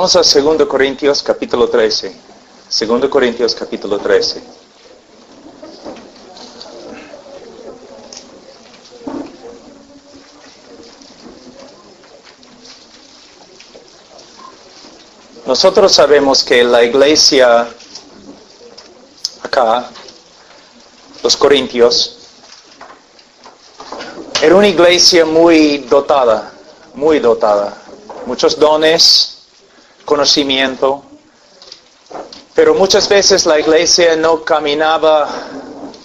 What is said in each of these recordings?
Vamos a 2 Corintios capítulo 13. 2 Corintios capítulo 13. Nosotros sabemos que la iglesia acá, los Corintios, era una iglesia muy dotada. Muchos dones, conocimiento, pero muchas veces la iglesia no caminaba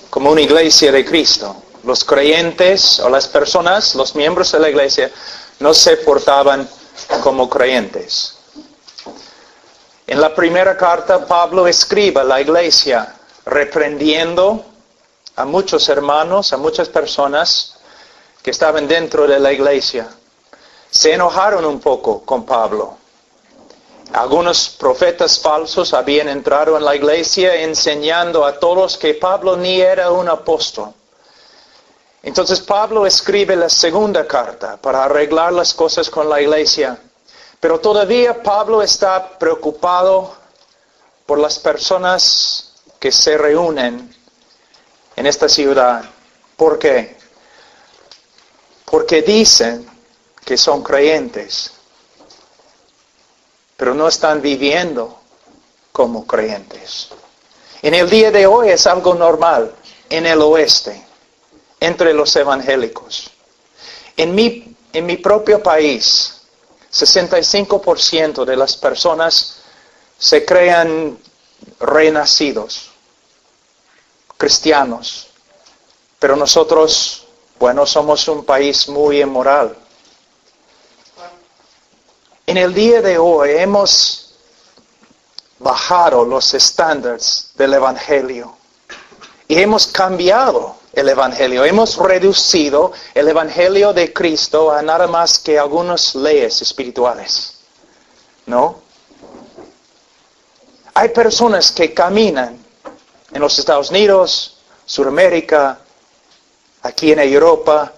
como una iglesia de Cristo. Los creyentes o las personas, los miembros de la iglesia, no se portaban como creyentes. En la primera carta, Pablo escribe a la iglesia reprendiendo a muchos hermanos, a muchas personas que estaban dentro de la iglesia. Se enojaron un poco con Pablo. Algunos profetas falsos habían entrado en la iglesia enseñando a todos que Pablo ni era un apóstol. Entonces Pablo escribe la segunda carta para arreglar las cosas con la iglesia. Pero todavía Pablo está preocupado por las personas que se reúnen en esta ciudad. ¿Por qué? Porque dicen que son creyentes, pero no están viviendo como creyentes. En el día de hoy es algo normal en el oeste, entre los evangélicos. En mi propio país, 65% de las personas se crean renacidos, cristianos, pero nosotros, somos un país muy inmoral. En el día de hoy hemos bajado los estándares del Evangelio y hemos cambiado el Evangelio. Hemos reducido el Evangelio de Cristo a nada más que algunas leyes espirituales. ¿No? Hay personas que caminan en los Estados Unidos, Sudamérica, aquí en Europa,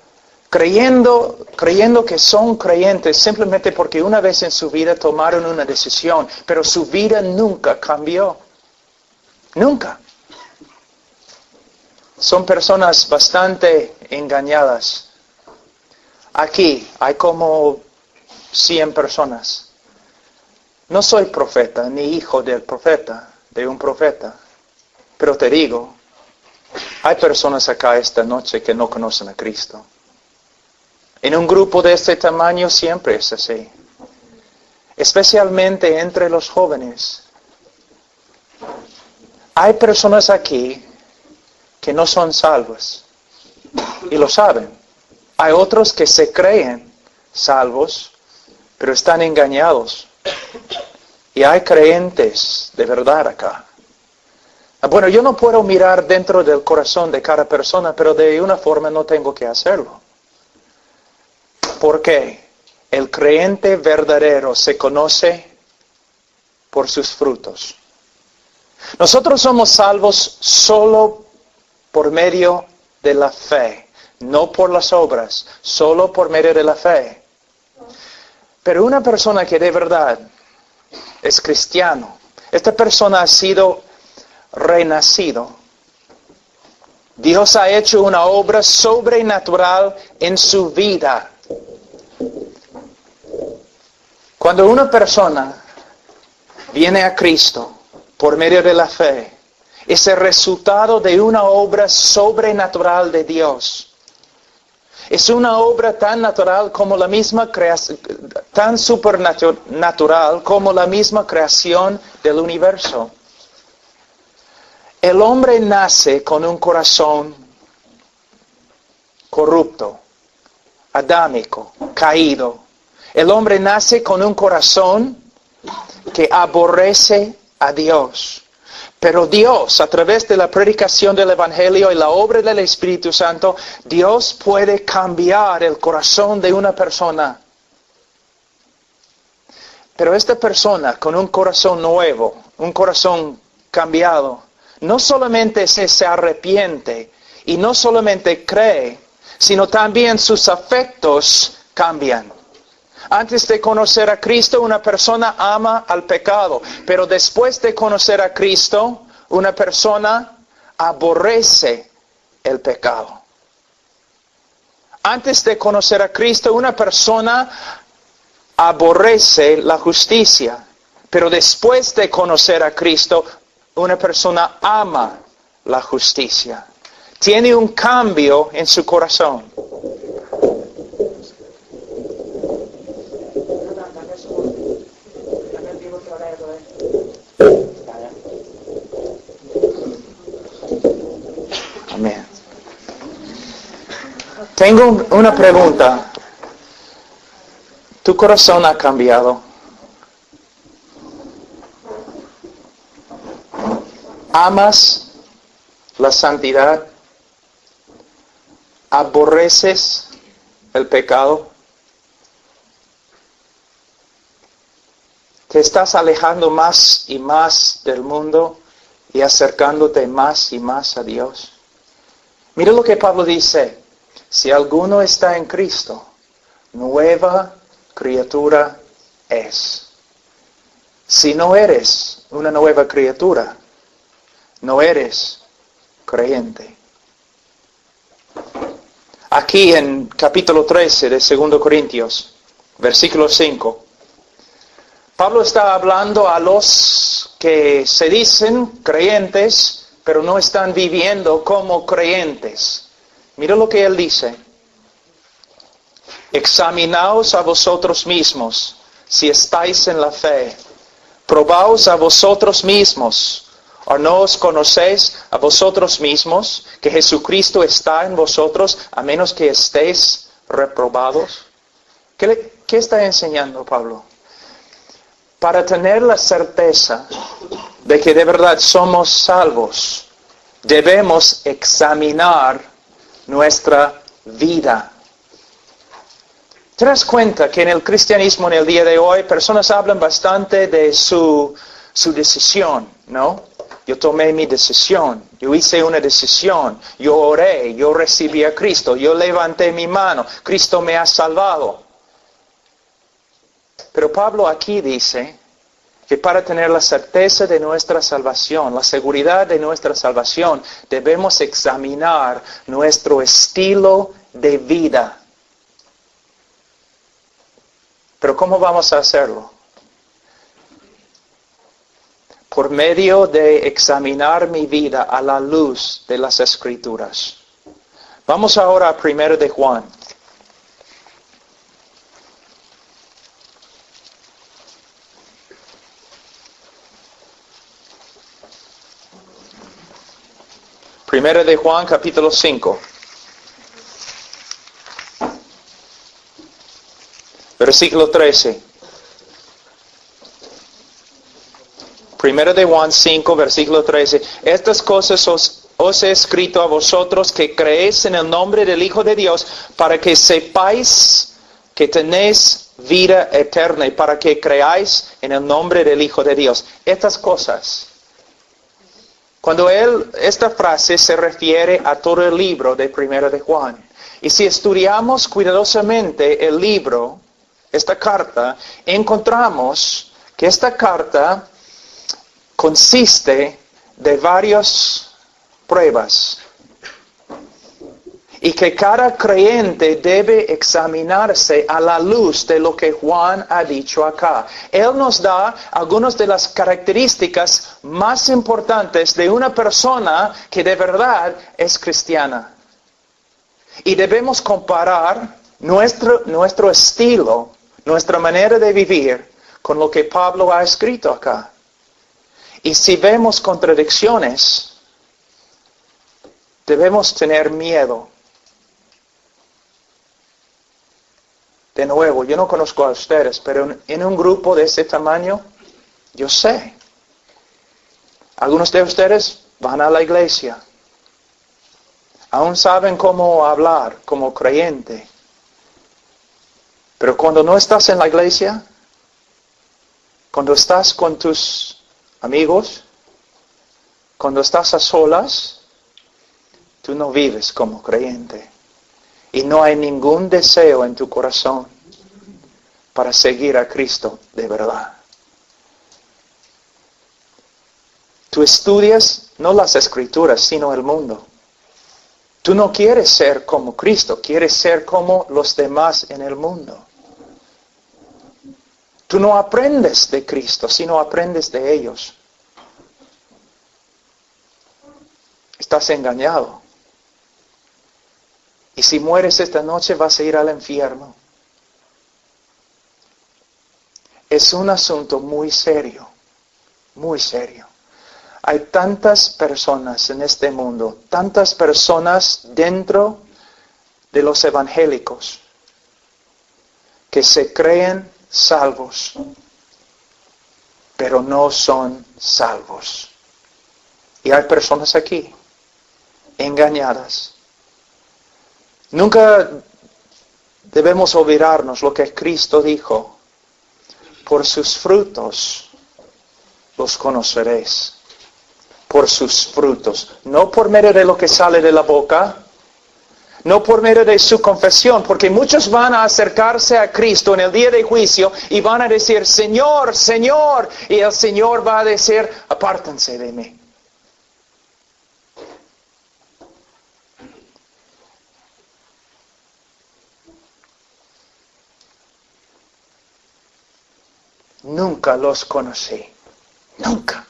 creyendo que son creyentes simplemente porque una vez en su vida tomaron una decisión, pero su vida nunca cambió. Nunca. Son personas bastante engañadas. Aquí hay como 100 personas. No soy profeta, ni hijo del profeta, de un profeta. Pero te digo, hay personas acá esta noche que no conocen a Cristo. En un grupo de este tamaño siempre es así. Especialmente entre los jóvenes. Hay personas aquí que no son salvos. Y lo saben. Hay otros que se creen salvos, pero están engañados. Y hay creyentes de verdad acá. Yo no puedo mirar dentro del corazón de cada persona, pero de una forma no tengo que hacerlo. ¿Por qué? El creyente verdadero se conoce por sus frutos. Nosotros somos salvos solo por medio de la fe, no por las obras, solo por medio de la fe. Pero una persona que de verdad es cristiano, esta persona ha sido renacido. Dios ha hecho una obra sobrenatural en su vida. Cuando una persona viene a Cristo por medio de la fe, es el resultado de una obra sobrenatural de Dios. Es una obra tan natural como la misma creación, tan supernatural como la misma creación del universo. El hombre nace con un corazón corrupto, adámico, caído. El hombre nace con un corazón que aborrece a Dios. Pero Dios, a través de la predicación del Evangelio y la obra del Espíritu Santo, Dios puede cambiar el corazón de una persona. Pero esta persona con un corazón nuevo, un corazón cambiado, no solamente se arrepiente y no solamente cree, sino también sus afectos cambian. Antes de conocer a Cristo, una persona ama al pecado. Pero después de conocer a Cristo, una persona aborrece el pecado. Antes de conocer a Cristo, una persona aborrece la justicia. Pero después de conocer a Cristo, una persona ama la justicia. Tiene un cambio en su corazón. Amén. Tengo una pregunta. ¿Tu corazón ha cambiado? ¿Amas la santidad? ¿Aborreces el pecado? ¿Te estás alejando más y más del mundo y acercándote más y más a Dios? Mira lo que Pablo dice. Si alguno está en Cristo, nueva criatura es. Si no eres una nueva criatura, no eres creyente. Aquí en capítulo 13 de 2 Corintios, versículo 5, Pablo está hablando a los que se dicen creyentes, pero no están viviendo como creyentes. Mira lo que él dice. Examinaos a vosotros mismos, si estáis en la fe. Probaos a vosotros mismos. ¿O no os conocéis a vosotros mismos que Jesucristo está en vosotros, a menos que estéis reprobados? ¿Qué está enseñando Pablo? Para tener la certeza de que de verdad somos salvos, debemos examinar nuestra vida. ¿Te das cuenta que en el cristianismo en el día de hoy personas hablan bastante de su decisión, ¿no? Yo tomé mi decisión, yo hice una decisión, yo oré, yo recibí a Cristo, yo levanté mi mano, Cristo me ha salvado. Pero Pablo aquí dice que para tener la certeza de nuestra salvación, la seguridad de nuestra salvación, debemos examinar nuestro estilo de vida. Pero ¿cómo vamos a hacerlo? Por medio de examinar mi vida a la luz de las Escrituras. Vamos ahora a 1 de Juan. Primera de Juan, capítulo 5. Versículo 13. Primera de Juan 5, versículo 13. Estas cosas os he escrito a vosotros que creéis en el nombre del Hijo de Dios, para que sepáis que tenéis vida eterna y para que creáis en el nombre del Hijo de Dios. Estas cosas. Cuando esta frase se refiere a todo el libro de Primera de Juan. Y si estudiamos cuidadosamente el libro, esta carta, encontramos que esta carta consiste de varias pruebas. Y que cada creyente debe examinarse a la luz de lo que Juan ha dicho acá. Él nos da algunas de las características más importantes de una persona que de verdad es cristiana. Y debemos comparar nuestro estilo, nuestra manera de vivir, con lo que Pablo ha escrito acá. Y si vemos contradicciones, debemos tener miedo. De nuevo, yo no conozco a ustedes, pero en un grupo de ese tamaño, yo sé. Algunos de ustedes van a la iglesia. Aún saben cómo hablar como creyente. Pero cuando no estás en la iglesia, cuando estás con tus amigos, cuando estás a solas, tú no vives como creyente. Y no hay ningún deseo en tu corazón para seguir a Cristo de verdad. Tú estudias no las Escrituras, sino el mundo. Tú no quieres ser como Cristo, quieres ser como los demás en el mundo. Tú no aprendes de Cristo, sino aprendes de ellos. Estás engañado. Y si mueres esta noche vas a ir al infierno. Es un asunto muy serio, muy serio. Hay tantas personas en este mundo, tantas personas dentro de los evangélicos que se creen salvos, pero no son salvos. Y hay personas aquí, engañadas. Nunca debemos olvidarnos lo que Cristo dijo. Por sus frutos los conoceréis. Por sus frutos. No por medio de lo que sale de la boca. No por medio de su confesión. Porque muchos van a acercarse a Cristo en el día de juicio y van a decir, Señor, Señor. Y el Señor va a decir, apártense de mí. Nunca los conocí. Nunca.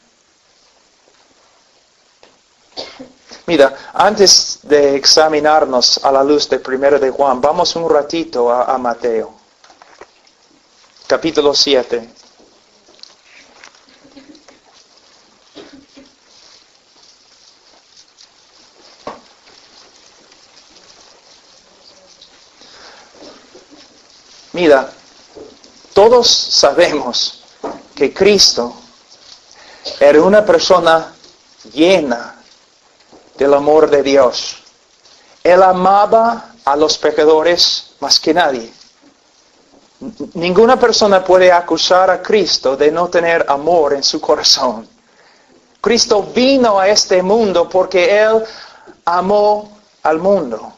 Mira, antes de examinarnos a la luz de 1 de Juan, vamos un ratito a Mateo. Capítulo 7. Mira, todos sabemos que Cristo era una persona llena del amor de Dios. Él amaba a los pecadores más que nadie. Ninguna persona puede acusar a Cristo de no tener amor en su corazón. Cristo vino a este mundo porque Él amó al mundo.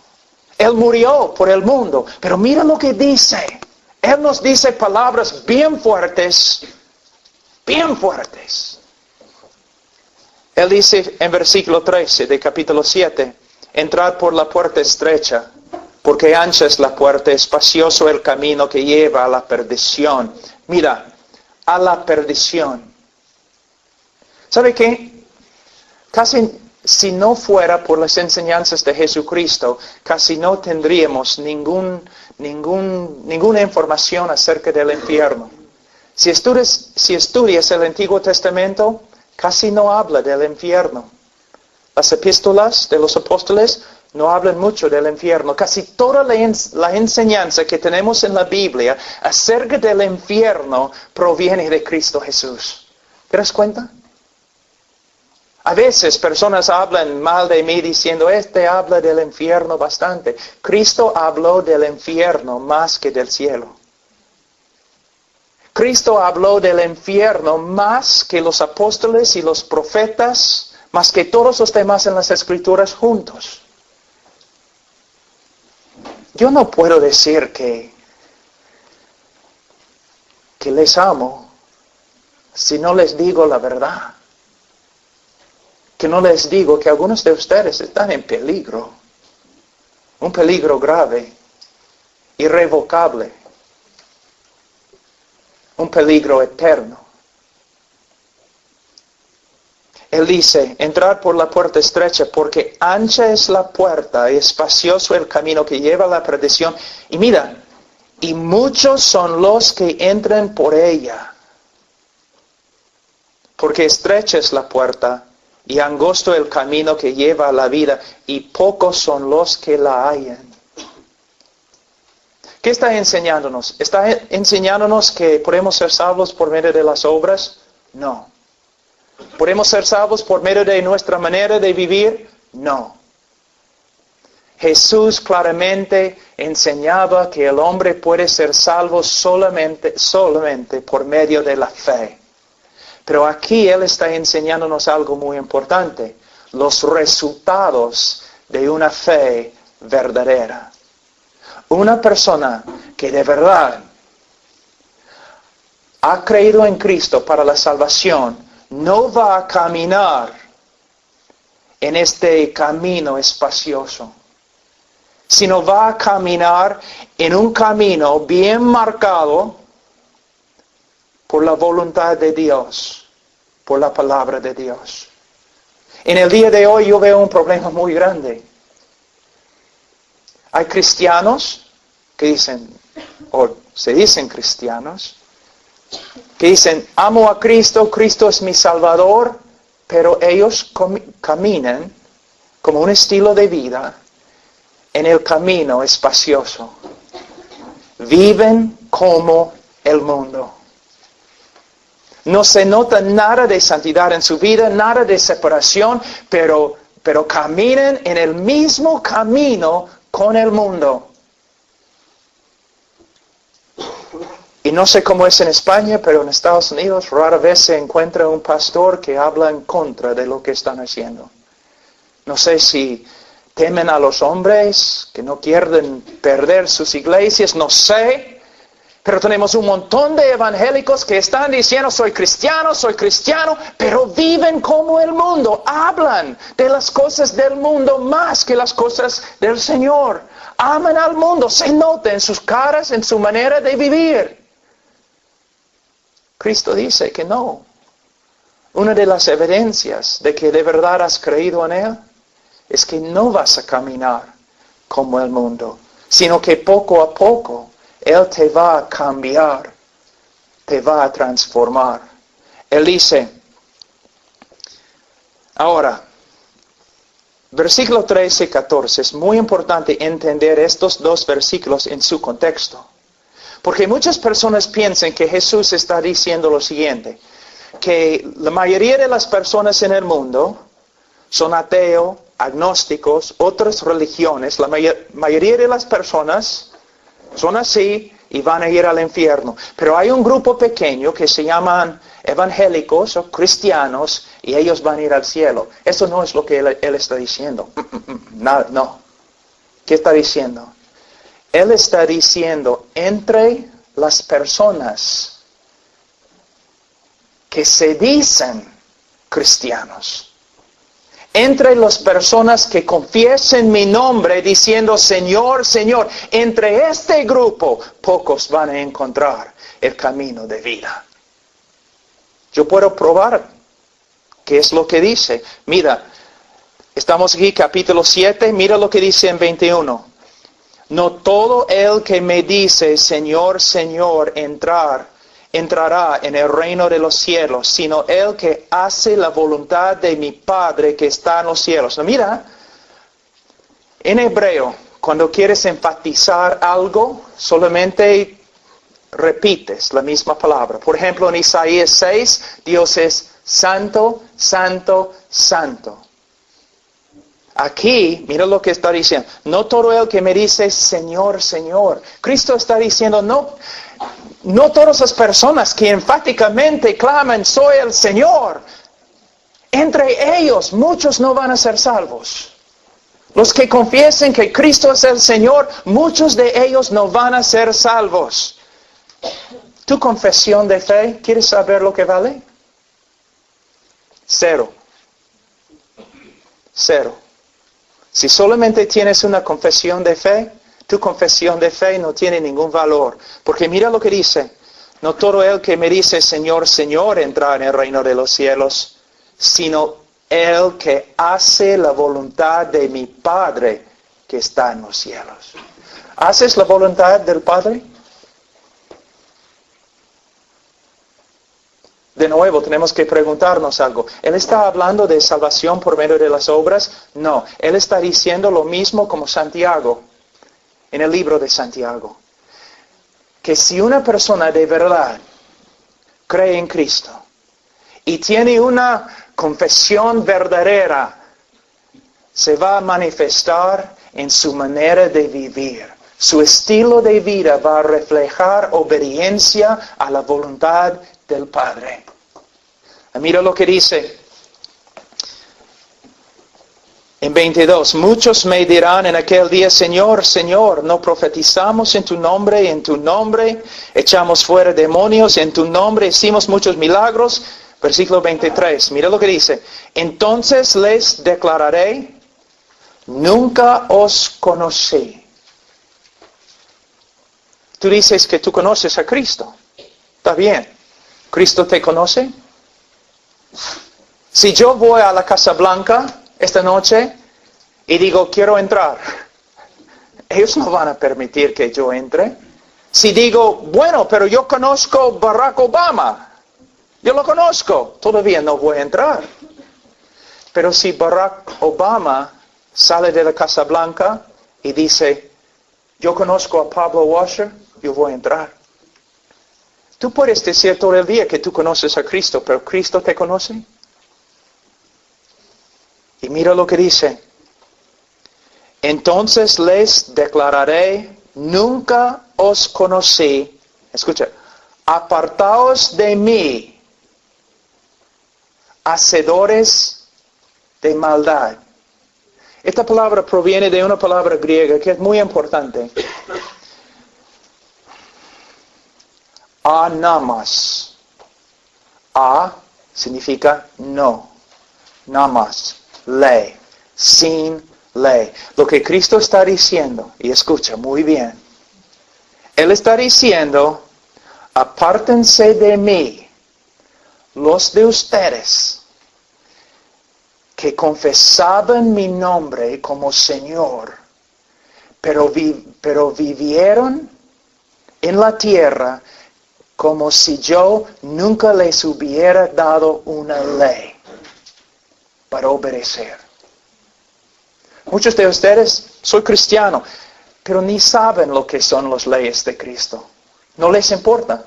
Él murió por el mundo. Pero mira lo que dice. Él nos dice palabras bien fuertes. Bien fuertes. Él dice en versículo 13 de capítulo 7, entrad por la puerta estrecha, porque ancha es la puerta, espacioso el camino que lleva a la perdición. Mira, a la perdición. ¿Sabe qué? Casi si no fuera por las enseñanzas de Jesucristo, casi no tendríamos ninguna información acerca del infierno. Si estudias el Antiguo Testamento, casi no habla del infierno. Las epístolas de los apóstoles no hablan mucho del infierno. Casi toda la enseñanza que tenemos en la Biblia acerca del infierno proviene de Cristo Jesús. ¿Te das cuenta? A veces personas hablan mal de mí diciendo, habla del infierno bastante. Cristo habló del infierno más que del cielo. Cristo habló del infierno más que los apóstoles y los profetas, más que todos los demás en las Escrituras juntos. Yo no puedo decir que les amo si no les digo la verdad. Que no les digo que algunos de ustedes están en peligro. Un peligro grave, irrevocable. Un peligro eterno. Él dice, entrad por la puerta estrecha, porque ancha es la puerta y espacioso el camino que lleva a la perdición. Y mira, y muchos son los que entran por ella. Porque estrecha es la puerta y angosto el camino que lleva a la vida, y pocos son los que la hallan. ¿Qué está enseñándonos? ¿Está enseñándonos que podemos ser salvos por medio de las obras? No. ¿Podemos ser salvos por medio de nuestra manera de vivir? No. Jesús claramente enseñaba que el hombre puede ser salvo solamente por medio de la fe. Pero aquí Él está enseñándonos algo muy importante. Los resultados de una fe verdadera. Una persona que de verdad ha creído en Cristo para la salvación, no va a caminar en este camino espacioso, sino va a caminar en un camino bien marcado por la voluntad de Dios, por la palabra de Dios. En el día de hoy yo veo un problema muy grande. Hay cristianos que dicen, o se dicen cristianos, que dicen, amo a Cristo, Cristo es mi Salvador, pero ellos caminan como un estilo de vida en el camino espacioso. Viven como el mundo. No se nota nada de santidad en su vida, nada de separación, pero caminan en el mismo camino con el mundo. Y no sé cómo es en España, pero en Estados Unidos rara vez se encuentra un pastor que habla en contra de lo que están haciendo. No sé si temen a los hombres, que no quieren perder sus iglesias, no sé. Pero tenemos un montón de evangélicos que están diciendo, soy cristiano, pero viven como el mundo. Hablan de las cosas del mundo más que las cosas del Señor. Aman al mundo, se nota en sus caras, en su manera de vivir. Cristo dice que no. Una de las evidencias de que de verdad has creído en Él es que no vas a caminar como el mundo, sino que poco a poco Él te va a cambiar, te va a transformar. Él dice, ahora, versículo 13 y 14, es muy importante entender estos dos versículos en su contexto. Porque muchas personas piensan que Jesús está diciendo lo siguiente, que la mayoría de las personas en el mundo son ateos, agnósticos, otras religiones. La mayoría de las personas son así y van a ir al infierno. Pero hay un grupo pequeño que se llaman evangélicos o cristianos y ellos van a ir al cielo. Eso no es lo que él está diciendo. No. ¿Qué está diciendo? Él está diciendo, entre las personas que se dicen cristianos, entre las personas que confiesen mi nombre diciendo, Señor, Señor, entre este grupo, pocos van a encontrar el camino de vida. Yo puedo probar qué es lo que dice. Mira, estamos aquí capítulo 7, mira lo que dice en 21. No todo el que me dice, Señor, Señor, entrará en el reino de los cielos, sino el que hace la voluntad de mi Padre que está en los cielos. No, mira, en hebreo, cuando quieres enfatizar algo, solamente repites la misma palabra. Por ejemplo, en Isaías 6, Dios es santo, santo, santo. Aquí, mira lo que está diciendo. No todo el que me dice, Señor, Señor. Cristo está diciendo, no todas las personas que enfáticamente claman, soy el Señor. Entre ellos, muchos no van a ser salvos. Los que confiesen que Cristo es el Señor, muchos de ellos no van a ser salvos. ¿Tu confesión de fe, quieres saber lo que vale? 0. Si solamente tienes una confesión de fe, tu confesión de fe no tiene ningún valor. Porque mira lo que dice. No todo el que me dice Señor, Señor entra en el reino de los cielos, sino el que hace la voluntad de mi Padre que está en los cielos. ¿Haces la voluntad del Padre? De nuevo, tenemos que preguntarnos algo. ¿Él está hablando de salvación por medio de las obras? No. Él está diciendo lo mismo como Santiago, en el libro de Santiago. Que si una persona de verdad cree en Cristo y tiene una confesión verdadera, se va a manifestar en su manera de vivir. Su estilo de vida va a reflejar obediencia a la voluntad del Padre. Mira lo que dice En 22, muchos me dirán en aquel día, Señor, Señor, ¿no profetizamos en tu nombre echamos fuera demonios, en tu nombre hicimos muchos milagros? Versículo 23, mira lo que dice. Entonces les declararé, nunca os conocí. Tú dices que tú conoces a Cristo. Está bien. ¿Cristo te conoce? Si yo voy a la Casa Blanca esta noche y digo, quiero entrar, ellos no van a permitir que yo entre. Si digo, bueno, pero yo conozco Barack Obama, yo lo conozco, todavía no voy a entrar. Pero si Barack Obama sale de la Casa Blanca y dice, yo conozco a Pablo Washer, yo voy a entrar. Tú puedes decir todo el día que tú conoces a Cristo, pero ¿Cristo te conoce? Y mira lo que dice. Entonces les declararé, nunca os conocí. Escucha, apartaos de mí, hacedores de maldad. Esta palabra proviene de una palabra griega que es muy importante. Anamas. A significa no. Namas. Ley. Sin ley. Lo que Cristo está diciendo, y escucha muy bien. Él está diciendo, apártense de mí, los de ustedes, que confesaban mi nombre como Señor, pero vivieron en la tierra como si yo nunca les hubiera dado una ley para obedecer. Muchos de ustedes, soy cristiano, pero ni saben lo que son las leyes de Cristo. No les importa.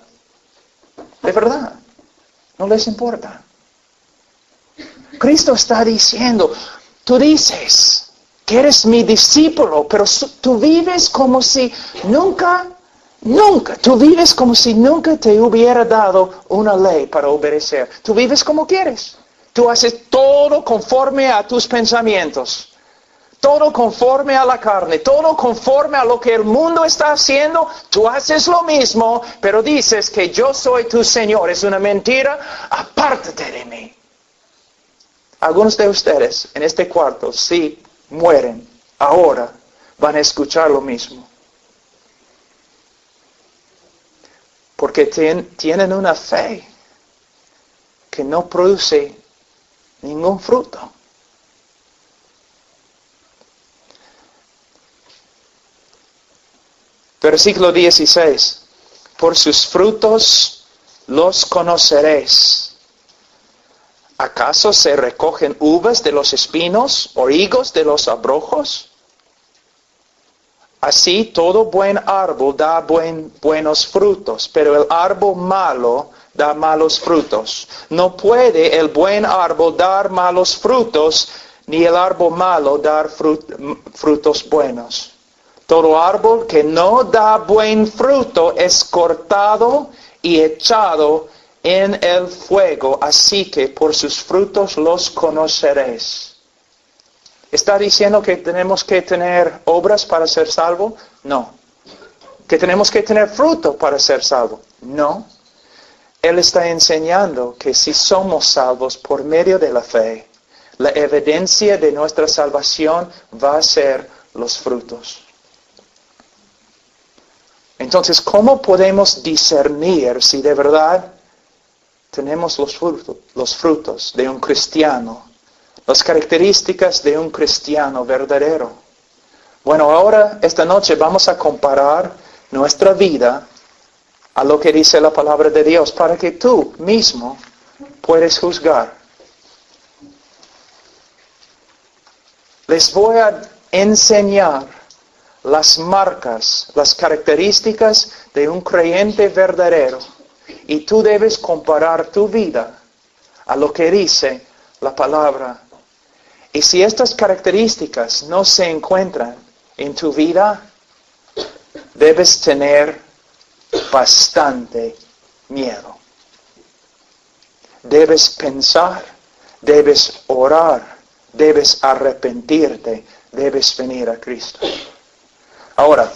De verdad, no les importa. Cristo está diciendo, tú dices que eres mi discípulo, pero tú vives como si nunca te hubiera dado una ley para obedecer. Tú vives como quieres. Tú haces todo conforme a tus pensamientos. Todo conforme a la carne, todo conforme a lo que el mundo está haciendo, tú haces lo mismo, pero dices que yo soy tu Señor. Es una mentira, apártate de mí. Algunos de ustedes en este cuarto, si mueren ahora, van a escuchar lo mismo. Porque tienen una fe que no produce ningún fruto. Versículo 16. Por sus frutos los conoceréis. ¿Acaso se recogen uvas de los espinos o higos de los abrojos? Así todo buen árbol da buenos frutos, pero el árbol malo da malos frutos. No puede el buen árbol dar malos frutos, ni el árbol malo dar frutos buenos. Todo árbol que no da buen fruto es cortado y echado en el fuego, así que por sus frutos los conoceréis. ¿Está diciendo que tenemos que tener obras para ser salvo? No. ¿Que tenemos que tener fruto para ser salvo? No. Él está enseñando que si somos salvos por medio de la fe, la evidencia de nuestra salvación va a ser los frutos. Entonces, ¿cómo podemos discernir si de verdad tenemos los frutos de un cristiano? Las características de un cristiano verdadero. Bueno, ahora, esta noche, vamos a comparar nuestra vida a lo que dice la palabra de Dios, para que tú mismo puedas juzgar. Les voy a enseñar las marcas, las características de un creyente verdadero. Y tú debes comparar tu vida a lo que dice la palabra. Y si estas características no se encuentran en tu vida, debes tener bastante miedo. Debes pensar, debes orar, debes arrepentirte, debes venir a Cristo. Ahora,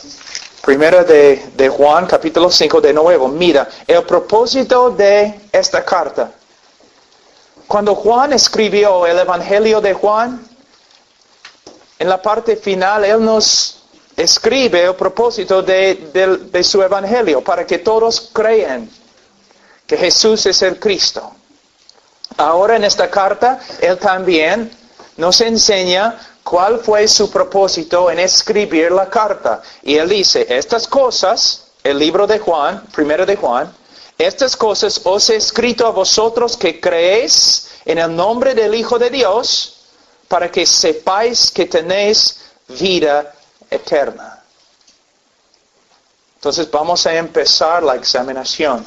primera de Juan, capítulo 5, de nuevo, mira, el propósito de esta carta. Cuando Juan escribió el Evangelio de Juan, en la parte final, él nos escribe el propósito de su Evangelio, para que todos crean que Jesús es el Cristo. Ahora en esta carta, él también nos enseña cuál fue su propósito en escribir la carta. Y él dice, estas cosas, el libro de Juan, primero de Juan, estas cosas os he escrito a vosotros que creéis en el nombre del Hijo de Dios, para que sepáis que tenéis vida eterna. Entonces vamos a empezar la examinación.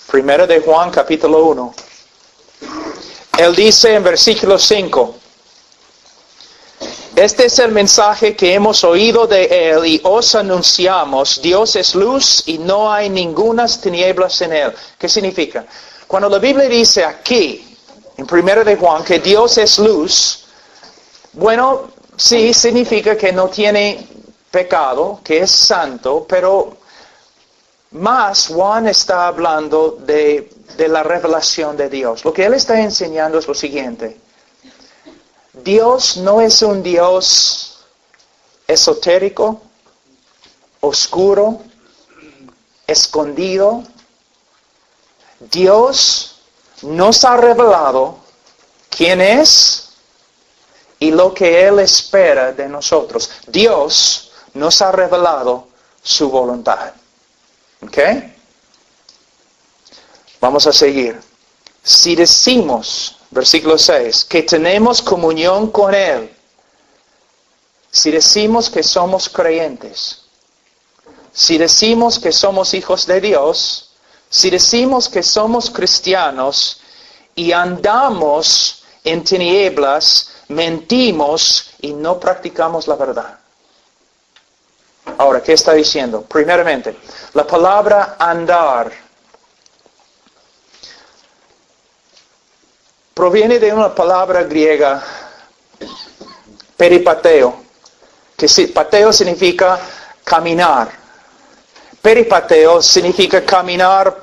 Primero de Juan, capítulo 1. Él dice en versículo 5, este es el mensaje que hemos oído de Él y os anunciamos. Dios es luz y no hay ningunas tinieblas en Él. ¿Qué significa? Cuando la Biblia dice aquí, en 1 de Juan, que Dios es luz, bueno, sí significa que no tiene pecado, que es santo, pero más Juan está hablando de la revelación de Dios. Lo que él está enseñando es lo siguiente. Dios no es un Dios esotérico, oscuro, escondido. Dios nos ha revelado quién es y lo que Él espera de nosotros. Dios nos ha revelado su voluntad. ¿Ok? Vamos a seguir. Si decimos, versículo 6, que tenemos comunión con Él, si decimos que somos creyentes, si decimos que somos hijos de Dios, si decimos que somos cristianos y andamos en tinieblas, mentimos y no practicamos la verdad. Ahora, ¿qué está diciendo? Primeramente, la palabra andar proviene de una palabra griega, peripateo, que pateo significa caminar. Peripateo significa caminar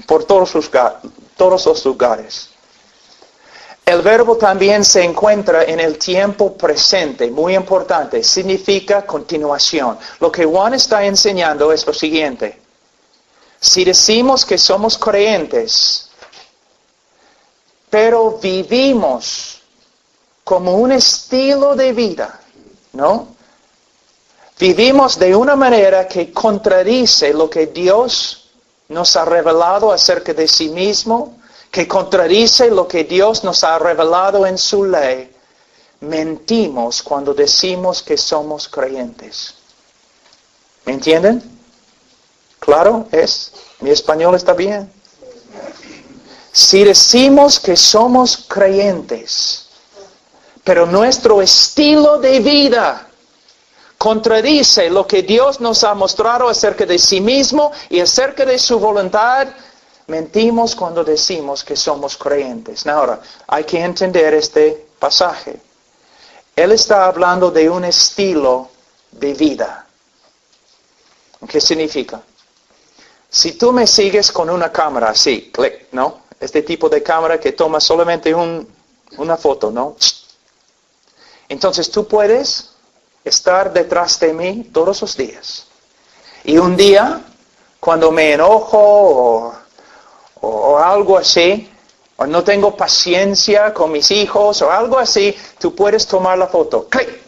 por todos los lugares. El verbo también se encuentra en el tiempo presente, muy importante, significa continuación. Lo que Juan está enseñando es lo siguiente. Si decimos que somos creyentes, pero vivimos como un estilo de vida, ¿no? Vivimos de una manera que contradice lo que Dios nos ha revelado acerca de sí mismo, que contradice lo que Dios nos ha revelado en su ley. Mentimos cuando decimos que somos creyentes. ¿Me entienden? ¿Claro? ¿Mi español está bien? Si decimos que somos creyentes, pero nuestro estilo de vida contradice lo que Dios nos ha mostrado acerca de sí mismo y acerca de su voluntad, mentimos cuando decimos que somos creyentes. Ahora, hay que entender este pasaje. Él está hablando de un estilo de vida. ¿Qué significa? Si tú me sigues con una cámara así, clic, ¿no? Este tipo de cámara que toma solamente una foto, ¿no? Entonces tú puedes estar detrás de mí todos los días. Y un día, cuando me enojo o algo así, o no tengo paciencia con mis hijos o algo así, tú puedes tomar la foto. ¡Clic!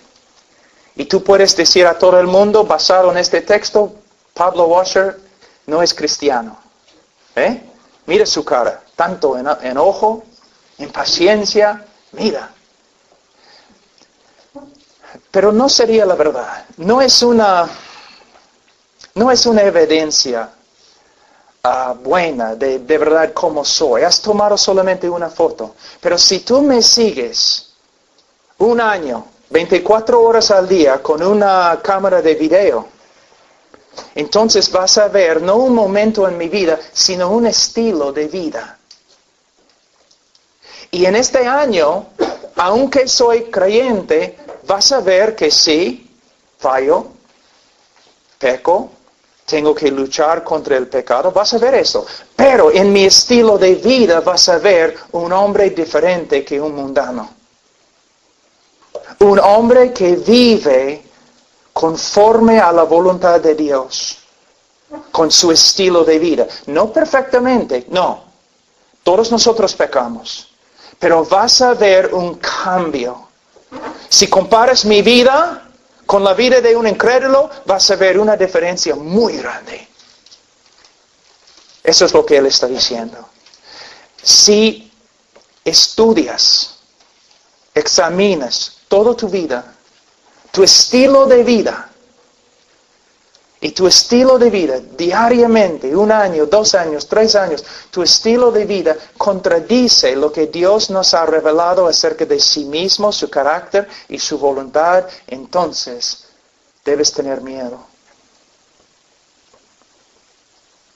Y tú puedes decir a todo el mundo, basado en este texto, Pablo Washer no es cristiano. Mira su cara, tanto enojo, impaciencia, mira. Pero no sería la verdad. No es una evidencia buena de verdad cómo soy. Has tomado solamente una foto. Pero si tú me sigues un año, 24 horas al día con una cámara de video, entonces vas a ver no un momento en mi vida, sino un estilo de vida. Y en este año, aunque soy creyente, vas a ver que sí, fallo, peco, tengo que luchar contra el pecado, vas a ver eso. Pero en mi estilo de vida vas a ver un hombre diferente que un mundano. Un hombre que vive conforme a la voluntad de Dios, con su estilo de vida. No perfectamente, no. Todos nosotros pecamos. Pero vas a ver un cambio. Si comparas mi vida con la vida de un incrédulo, vas a ver una diferencia muy grande. Eso es lo que él está diciendo. Si estudias, examinas toda tu vida, tu estilo de vida, y tu estilo de vida diariamente, 1 año, 2 años, 3 años, tu estilo de vida contradice lo que Dios nos ha revelado acerca de sí mismo, su carácter y su voluntad, entonces debes tener miedo.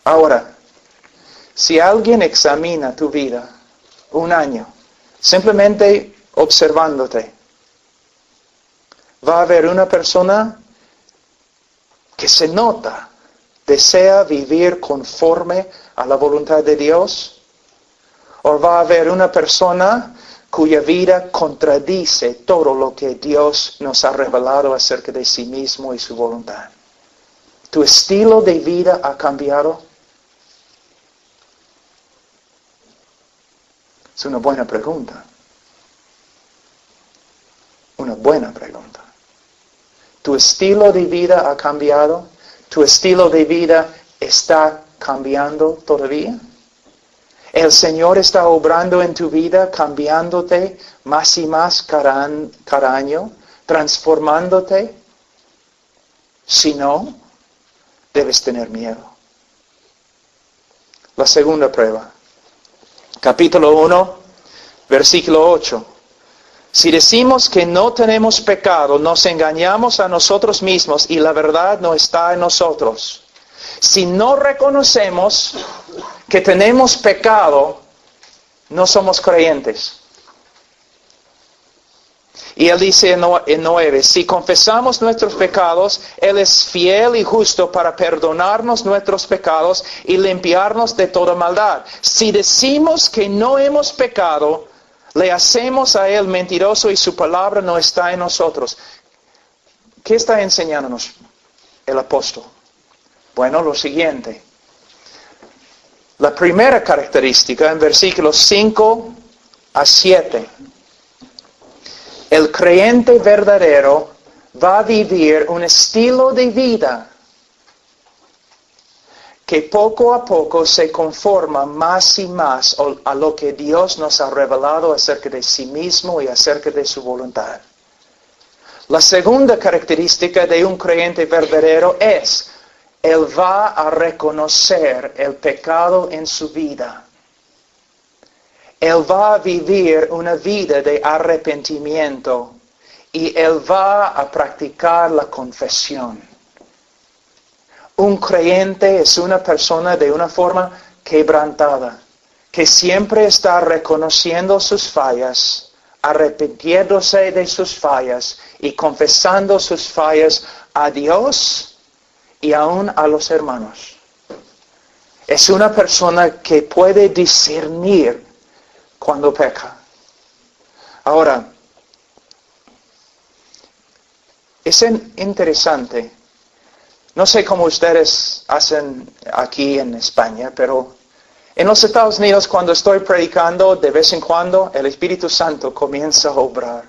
Ahora, si alguien examina tu vida 1 año, simplemente observándote, va a haber una persona que se nota, desea vivir conforme a la voluntad de Dios, o va a haber una persona cuya vida contradice todo lo que Dios nos ha revelado acerca de sí mismo y su voluntad. ¿Tu estilo de vida ha cambiado? Es una buena pregunta. Una buena pregunta. ¿Tu estilo de vida ha cambiado? ¿Tu estilo de vida está cambiando todavía? ¿El Señor está obrando en tu vida, cambiándote más y más cada año, transformándote? Si no, debes tener miedo. La segunda prueba. Capítulo 1, versículo 8. Si decimos que no tenemos pecado, nos engañamos a nosotros mismos y la verdad no está en nosotros. Si no reconocemos que tenemos pecado, no somos creyentes. Y él dice en 9, si confesamos nuestros pecados, Él es fiel y justo para perdonarnos nuestros pecados y limpiarnos de toda maldad. Si decimos que no hemos pecado, le hacemos a Él mentiroso y su palabra no está en nosotros. ¿Qué está enseñándonos el apóstol? Bueno, lo siguiente. La primera característica en versículos 5 a 7. El creyente verdadero va a vivir un estilo de vida que poco a poco se conforma más y más a lo que Dios nos ha revelado acerca de sí mismo y acerca de su voluntad. La segunda característica de un creyente verdadero es, él va a reconocer el pecado en su vida. Él va a vivir una vida de arrepentimiento y él va a practicar la confesión. Un creyente es una persona de una forma quebrantada, que siempre está reconociendo sus fallas, arrepintiéndose de sus fallas y confesando sus fallas a Dios y aún a los hermanos. Es una persona que puede discernir cuando peca. Ahora, es interesante. No sé cómo ustedes hacen aquí en España, pero en los Estados Unidos cuando estoy predicando, de vez en cuando el Espíritu Santo comienza a obrar.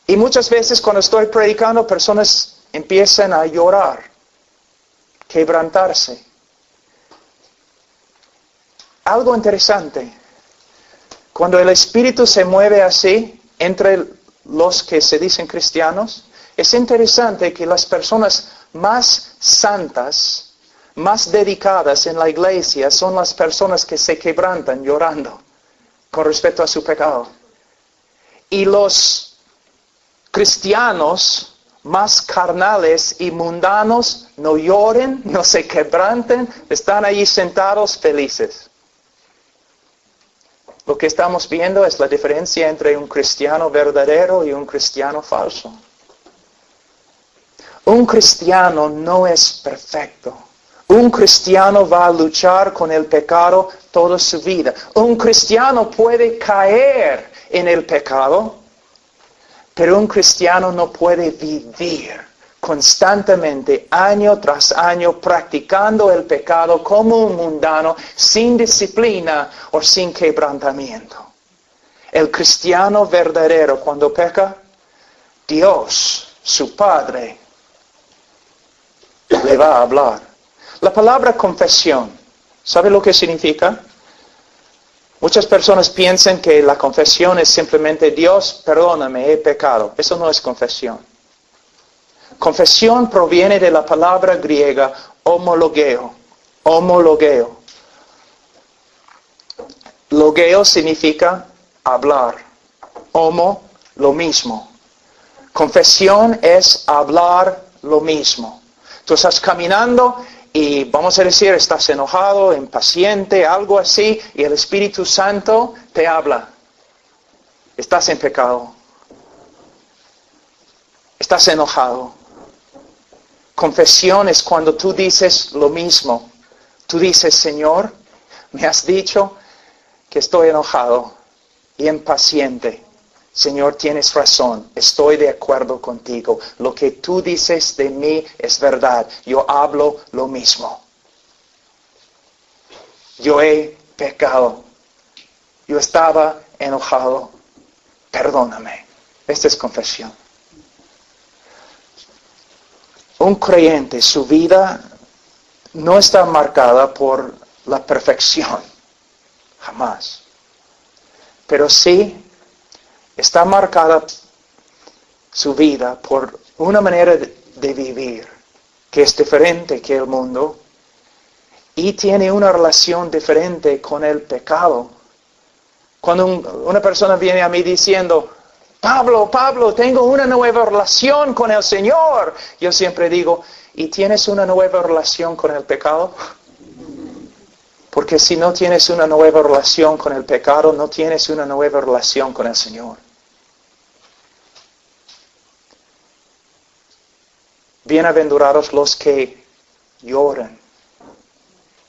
Y muchas veces cuando estoy predicando, personas empiezan a llorar, quebrantarse. Algo interesante, cuando el Espíritu se mueve así entre los que se dicen cristianos, es interesante que las personas más santas, más dedicadas en la iglesia, son las personas que se quebrantan llorando con respecto a su pecado. Y los cristianos más carnales y mundanos no lloren, no se quebranten, están allí sentados felices. Lo que estamos viendo es la diferencia entre un cristiano verdadero y un cristiano falso. Un cristiano no es perfecto. Un cristiano va a luchar con el pecado toda su vida. Un cristiano puede caer en el pecado, pero un cristiano no puede vivir constantemente, año tras año, practicando el pecado como un mundano, sin disciplina o sin quebrantamiento. El cristiano verdadero, cuando peca, Dios, su Padre, le va a hablar. La palabra confesión, ¿sabe lo que significa? Muchas personas piensan que la confesión es simplemente Dios, perdóname, he pecado. Eso no es confesión. Confesión proviene de la palabra griega homologeo. Homologeo. Logeo significa hablar. Homo, lo mismo. Confesión es hablar lo mismo. Tú estás caminando y vamos a decir, estás enojado, impaciente, algo así, y el Espíritu Santo te habla. Estás en pecado. Estás enojado. Confesión es cuando tú dices lo mismo. Tú dices, Señor, me has dicho que estoy enojado y impaciente. Señor, tienes razón, estoy de acuerdo contigo. Lo que tú dices de mí es verdad. Yo hablo lo mismo. Yo he pecado. Yo estaba enojado. Perdóname. Esta es confesión. Un creyente, su vida no está marcada por la perfección. Jamás. Pero sí está marcada su vida por una manera de vivir que es diferente que el mundo y tiene una relación diferente con el pecado. Cuando una persona viene a mí diciendo, Pablo, tengo una nueva relación con el Señor, yo siempre digo, ¿y tienes una nueva relación con el pecado? Porque si no tienes una nueva relación con el pecado, no tienes una nueva relación con el Señor. Bienaventurados los que lloran,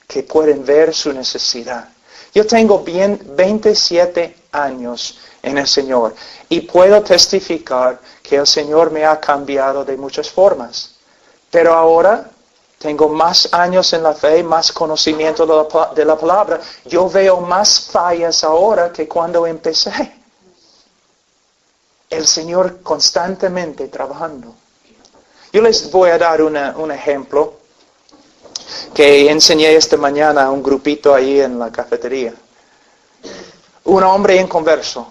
que pueden ver su necesidad. Yo tengo 27 años en el Señor y puedo testificar que el Señor me ha cambiado de muchas formas. Pero ahora tengo más años en la fe, más conocimiento de la palabra. Yo veo más fallas ahora que cuando empecé. El Señor constantemente trabajando. Yo les voy a dar un ejemplo que enseñé esta mañana a un grupito ahí en la cafetería. Un hombre inconverso.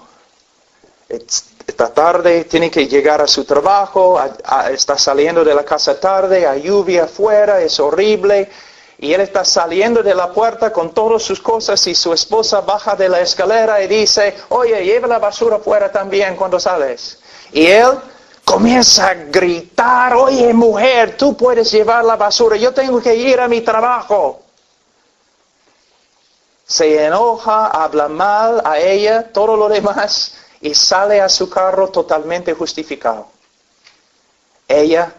Esta tarde tiene que llegar a su trabajo, está saliendo de la casa tarde, hay lluvia afuera, es horrible, y él está saliendo de la puerta con todas sus cosas y su esposa baja de la escalera y dice, oye, lleva la basura afuera también cuando sales. Y él comienza a gritar, oye mujer, tú puedes llevar la basura, yo tengo que ir a mi trabajo. Se enoja, habla mal a ella, todo lo demás, y sale a su carro totalmente justificado. Ella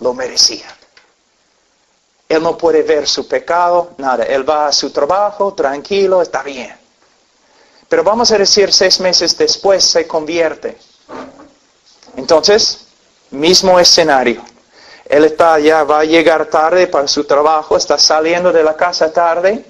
lo merecía. Él no puede ver su pecado, nada. Él va a su trabajo, tranquilo, está bien. Pero vamos a decir 6 meses después se convierte. Entonces, mismo escenario. Él va a llegar tarde para su trabajo, está saliendo de la casa tarde.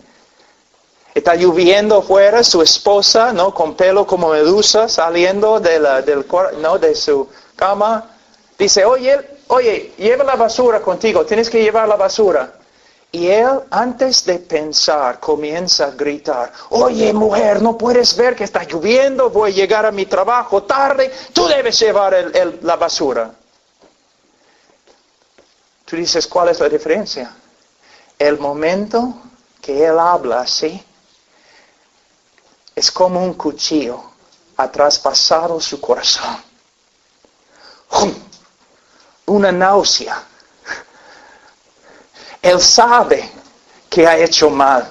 Está lloviendo afuera, su esposa, ¿no? Con pelo como medusa, saliendo de su cama. Dice, oye, lleva la basura contigo, tienes que llevar la basura. Y él, antes de pensar, comienza a gritar, oye mujer, ¿no puedes ver que está lloviendo? Voy a llegar a mi trabajo tarde, tú debes llevar la basura. Tú dices, ¿cuál es la diferencia? El momento que él habla así, es como un cuchillo ha traspasado su corazón. Una náusea. Él sabe que ha hecho mal.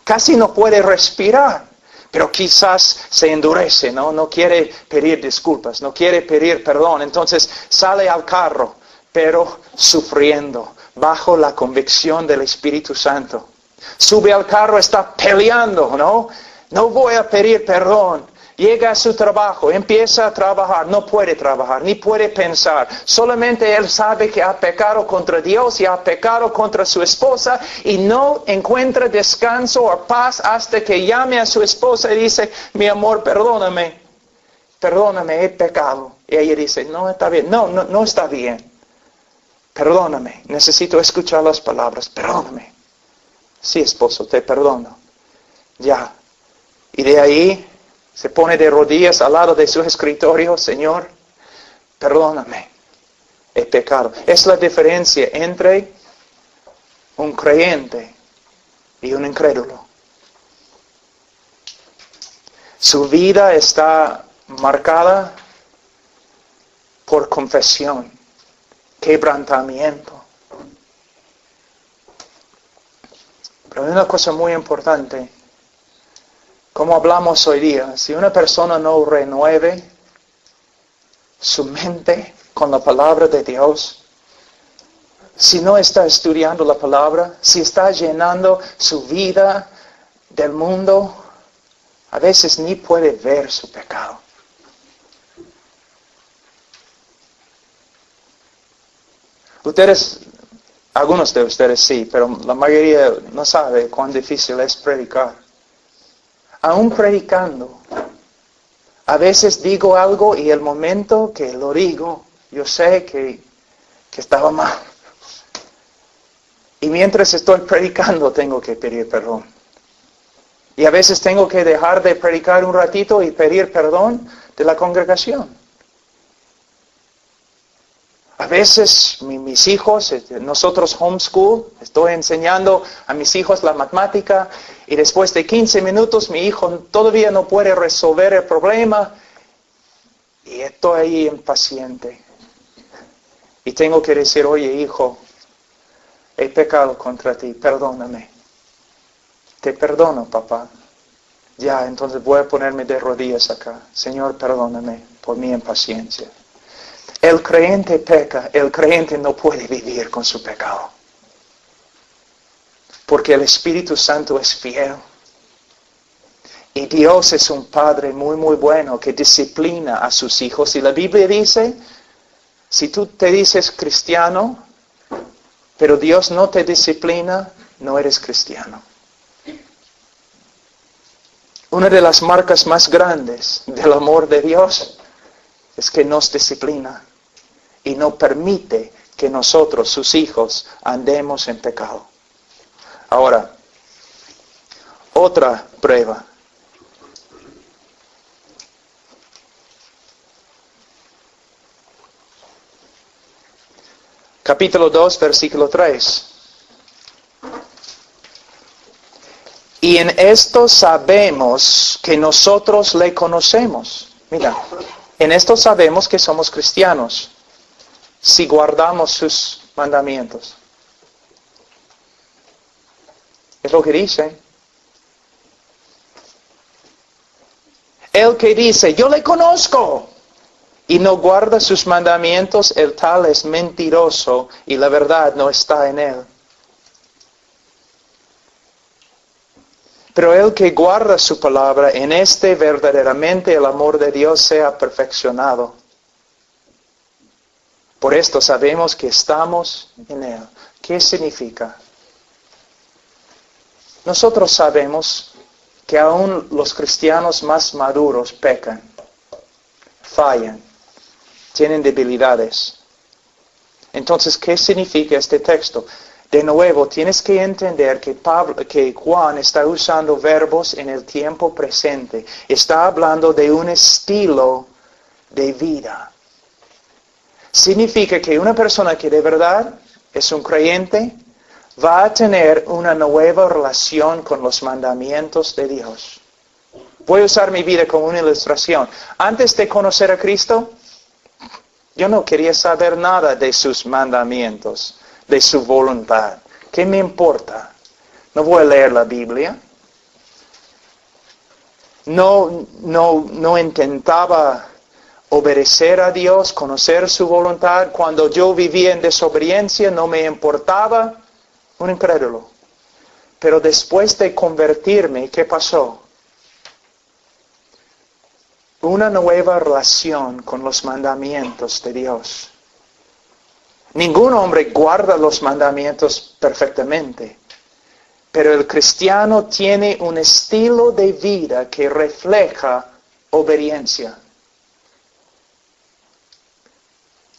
Casi no puede respirar. pero quizás se endurece, ¿no? No quiere pedir disculpas, no quiere pedir perdón. Entonces sale al carro, pero sufriendo, bajo la convicción del Espíritu Santo. Sube al carro, está peleando, ¿no? No voy a pedir perdón. Llega a su trabajo, empieza a trabajar, no puede trabajar, ni puede pensar. Solamente él sabe que ha pecado contra Dios y ha pecado contra su esposa y no encuentra descanso o paz hasta que llame a su esposa y dice, mi amor, perdóname, he pecado. Y ella dice, no está bien, no está bien. Perdóname, necesito escuchar las palabras, perdóname. Sí, esposo, te perdono. Ya. Y de ahí se pone de rodillas al lado de su escritorio, Señor, perdóname, he pecado. Es la diferencia entre un creyente y un incrédulo. Su vida está marcada por confesión, quebrantamiento. Pero hay una cosa muy importante. Como hablamos hoy día, si una persona no renueve su mente con la palabra de Dios, si no está estudiando la palabra, si está llenando su vida del mundo, a veces ni puede ver su pecado. Algunos de ustedes sí, pero la mayoría no sabe cuán difícil es predicar. Aún predicando, a veces digo algo y el momento que lo digo, yo sé que estaba mal. Y mientras estoy predicando tengo que pedir perdón. Y a veces tengo que dejar de predicar un ratito y pedir perdón de la congregación. A veces mis hijos, nosotros homeschool, estoy enseñando a mis hijos la matemática y después de 15 minutos mi hijo todavía no puede resolver el problema y estoy ahí impaciente. Y tengo que decir, oye hijo, he pecado contra ti, perdóname. Te perdono, papá. Ya, entonces voy a ponerme de rodillas acá. Señor, perdóname por mi impaciencia. El creyente peca, el creyente no puede vivir con su pecado. Porque el Espíritu Santo es fiel. Y Dios es un Padre muy, muy bueno que disciplina a sus hijos. Y la Biblia dice, si tú te dices cristiano, pero Dios no te disciplina, no eres cristiano. Una de las marcas más grandes del amor de Dios es que nos disciplina y no permite que nosotros, sus hijos, andemos en pecado. Ahora, otra prueba. Capítulo 2, versículo 3. Y en esto sabemos que nosotros le conocemos. Mira, en esto sabemos que somos cristianos, si guardamos sus mandamientos. Es lo que dice. El que dice, yo le conozco, y no guarda sus mandamientos, el tal es mentiroso, y la verdad no está en él. Pero el que guarda su palabra, en este verdaderamente el amor de Dios sea perfeccionado. Por esto sabemos que estamos en Él. ¿Qué significa? Nosotros sabemos que aún los cristianos más maduros pecan, fallan, tienen debilidades. Entonces, ¿qué significa este texto? De nuevo, tienes que entender que Juan está usando verbos en el tiempo presente. Está hablando de un estilo de vida. Significa que una persona que de verdad es un creyente va a tener una nueva relación con los mandamientos de Dios. Voy a usar mi vida como una ilustración. Antes de conocer a Cristo, yo no quería saber nada de sus mandamientos, de su voluntad. ¿Qué me importa? No voy a leer la Biblia. no intentaba obedecer a Dios, conocer su voluntad. Cuando yo vivía en desobediencia, no me importaba. Un incrédulo. Pero después de convertirme, ¿qué pasó? Una nueva relación con los mandamientos de Dios. Ningún hombre guarda los mandamientos perfectamente, pero el cristiano tiene un estilo de vida que refleja obediencia.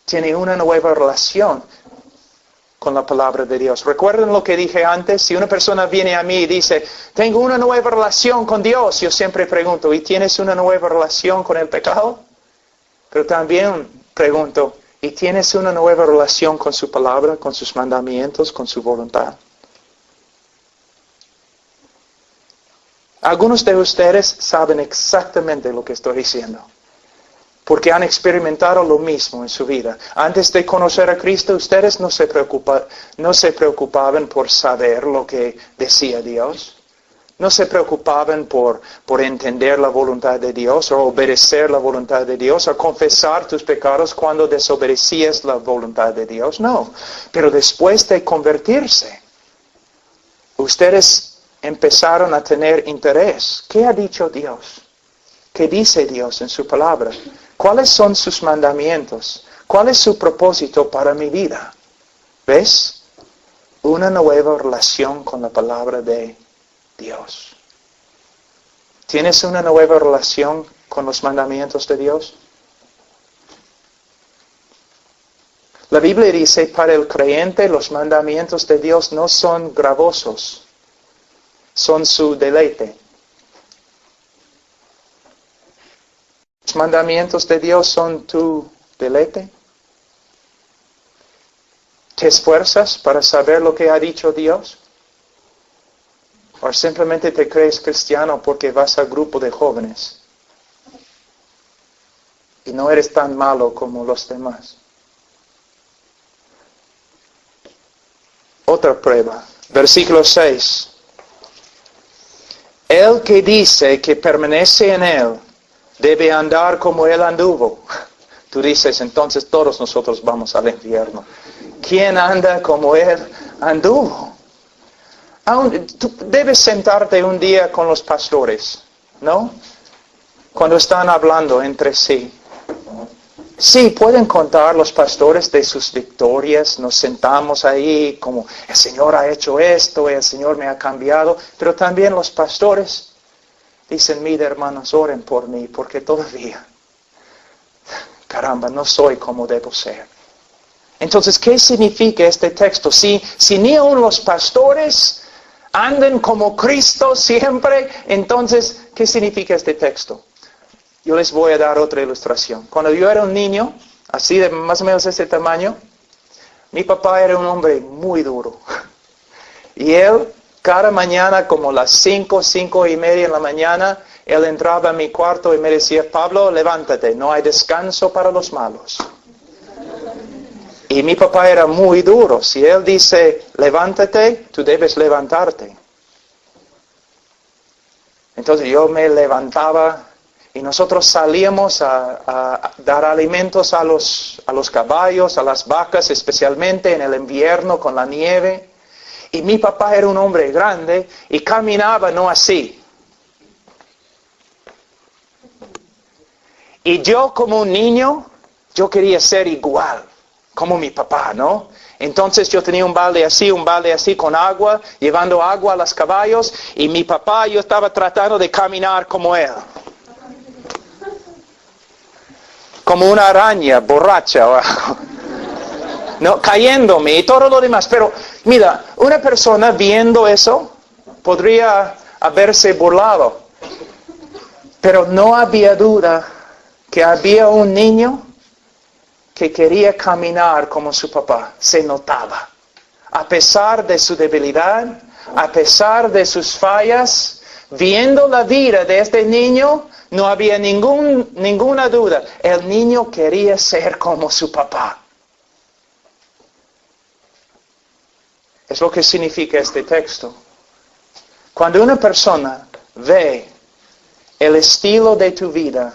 Tiene una nueva relación con la palabra de Dios. ¿Recuerdan lo que dije antes? Si una persona viene a mí y dice, tengo una nueva relación con Dios, yo siempre pregunto, ¿y tienes una nueva relación con el pecado? Pero también pregunto, ¿y tienes una nueva relación con su palabra, con sus mandamientos, con su voluntad? Algunos de ustedes saben exactamente lo que estoy diciendo, porque han experimentado lo mismo en su vida. Antes de conocer a Cristo, ustedes no se preocupaban por saber lo que decía Dios. No se preocupaban por entender la voluntad de Dios o obedecer la voluntad de Dios o confesar tus pecados cuando desobedecías la voluntad de Dios. No, pero después de convertirse, ustedes empezaron a tener interés. ¿Qué ha dicho Dios? ¿Qué dice Dios en su palabra? ¿Cuáles son sus mandamientos? ¿Cuál es su propósito para mi vida? ¿Ves? Una nueva relación con la palabra de Dios. ¿Tienes una nueva relación con los mandamientos de Dios? La Biblia dice, para el creyente los mandamientos de Dios no son gravosos, son su deleite. ¿Los mandamientos de Dios son tu deleite? ¿Te esfuerzas para saber lo que ha dicho Dios? ¿O simplemente te crees cristiano porque vas al grupo de jóvenes? Y no eres tan malo como los demás. Otra prueba. Versículo 6. El que dice que permanece en Él, debe andar como Él anduvo. Tú dices, entonces todos nosotros vamos al infierno. ¿Quién anda como Él anduvo? Tú debes sentarte un día con los pastores, ¿no? Cuando están hablando entre sí. Sí, pueden contar los pastores de sus victorias. Nos sentamos ahí como el Señor ha hecho esto, el Señor me ha cambiado. Pero también los pastores dicen, mira hermanos, oren por mí, porque todavía, caramba, no soy como debo ser. Entonces, ¿qué significa este texto? Si ni aun los pastores andan como Cristo siempre, entonces, ¿qué significa este texto? Yo les voy a dar otra ilustración. Cuando yo era un niño, así de más o menos ese tamaño, mi papá era un hombre muy duro. Y él, cada mañana, como las 5:30 en la mañana, él entraba a mi cuarto y me decía, Pablo, levántate, no hay descanso para los malos. Y mi papá era muy duro. Si él dice, levántate, tú debes levantarte. Entonces yo me levantaba y nosotros salíamos a dar alimentos a los caballos, a las vacas, especialmente en el invierno con la nieve. Y mi papá era un hombre grande y caminaba no así. Y yo como un niño, yo quería ser igual, como mi papá, ¿no? Entonces yo tenía un balde así con agua, llevando agua a los caballos, y mi papá, yo estaba tratando de caminar como él. Como una araña borracha, no, cayéndome y todo lo demás. Pero mira, una persona viendo eso podría haberse burlado. Pero no había duda que había un niño que quería caminar como su papá. Se notaba. A pesar de su debilidad, a pesar de sus fallas, viendo la vida de este niño, no había ninguna duda. El niño quería ser como su papá. Es lo que significa este texto. Cuando una persona ve el estilo de tu vida.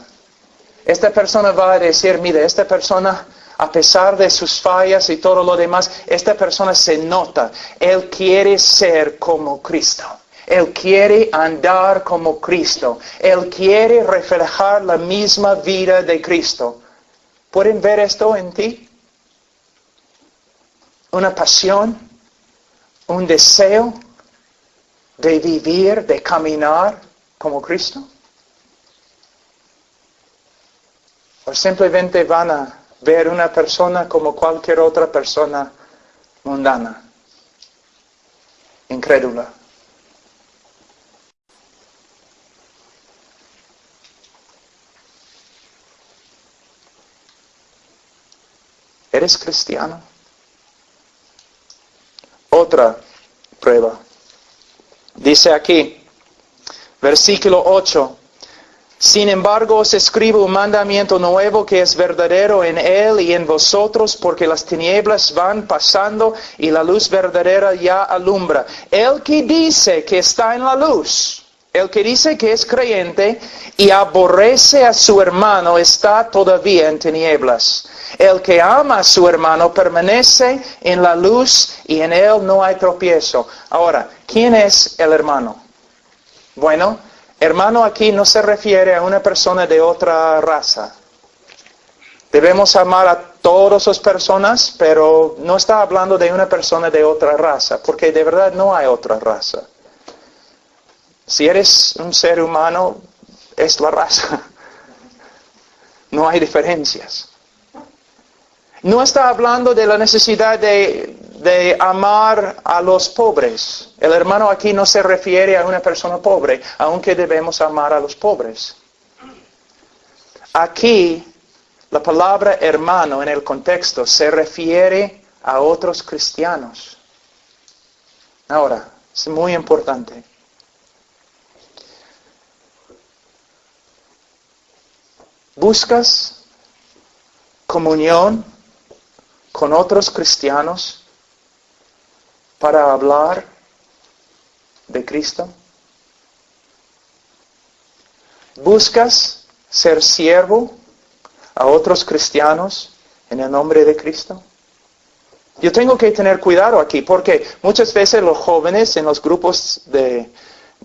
Esta persona va a decir, mira, esta persona, a pesar de sus fallas y todo lo demás, esta persona se nota. Él quiere ser como Cristo. Él quiere andar como Cristo. Él quiere reflejar la misma vida de Cristo. ¿Pueden ver esto en ti? Una pasión, un deseo de vivir, de caminar como Cristo. O simplemente van a ver una persona como cualquier otra persona mundana, incrédula. ¿Eres cristiano? Otra prueba. Dice aquí, versículo 8. Sin embargo, os escribo un mandamiento nuevo que es verdadero en él y en vosotros, porque las tinieblas van pasando y la luz verdadera ya alumbra. El que dice que está en la luz, el que dice que es creyente y aborrece a su hermano, está todavía en tinieblas. El que ama a su hermano permanece en la luz y en él no hay tropiezo. Ahora, ¿quién es el hermano? Bueno, hermano aquí no se refiere a una persona de otra raza. Debemos amar a todas las personas, pero no está hablando de una persona de otra raza, porque de verdad no hay otra raza. Si eres un ser humano, es la raza. No hay diferencias. No está hablando de la necesidad de amar a los pobres. El hermano aquí no se refiere a una persona pobre, aunque debemos amar a los pobres. Aquí, la palabra hermano en el contexto se refiere a otros cristianos. Ahora, es muy importante. ¿Buscas comunión con otros cristianos para hablar de Cristo? ¿Buscas ser siervo a otros cristianos en el nombre de Cristo? Yo tengo que tener cuidado aquí porque muchas veces los jóvenes en los grupos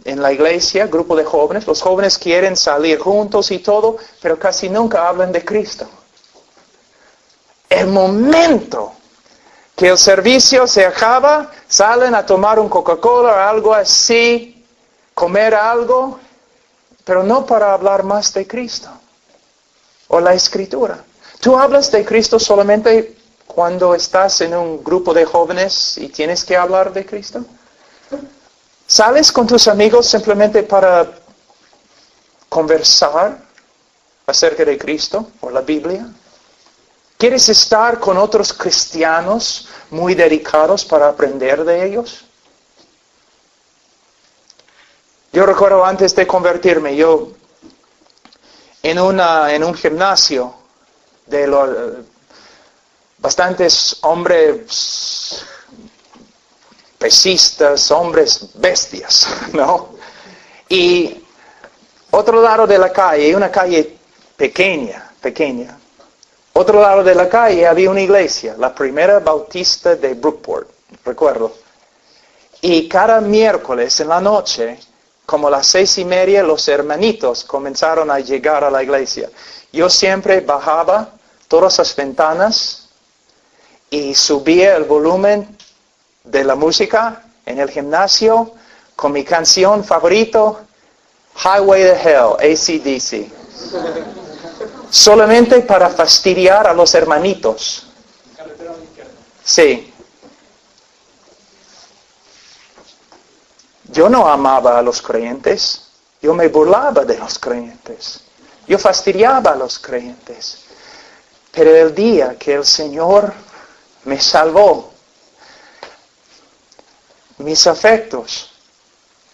en la iglesia, grupo de jóvenes, los jóvenes quieren salir juntos y todo, pero casi nunca hablan de Cristo. El momento que el servicio se acaba, salen a tomar un Coca-Cola o algo así, comer algo, pero no para hablar más de Cristo o la Escritura. ¿Tú hablas de Cristo solamente cuando estás en un grupo de jóvenes y tienes que hablar de Cristo? ¿Sales con tus amigos simplemente para conversar acerca de Cristo o la Biblia? ¿Quieres estar con otros cristianos muy dedicados para aprender de ellos? Yo recuerdo antes de convertirme, yo en un gimnasio de bastantes hombres pesistas, hombres bestias, ¿no? Y otro lado de la calle, una calle pequeña. Otro lado de la calle había una iglesia, la primera bautista de Brookport, recuerdo. Y cada miércoles en la noche, como a las 6:30, los hermanitos comenzaron a llegar a la iglesia. Yo siempre bajaba todas las ventanas y subía el volumen de la música en el gimnasio con mi canción favorito, Highway to Hell, AC/DC. Solamente para fastidiar a los hermanitos. Sí. Yo no amaba a los creyentes. Yo me burlaba de los creyentes. Yo fastidiaba a los creyentes. Pero el día que el Señor me salvó, mis afectos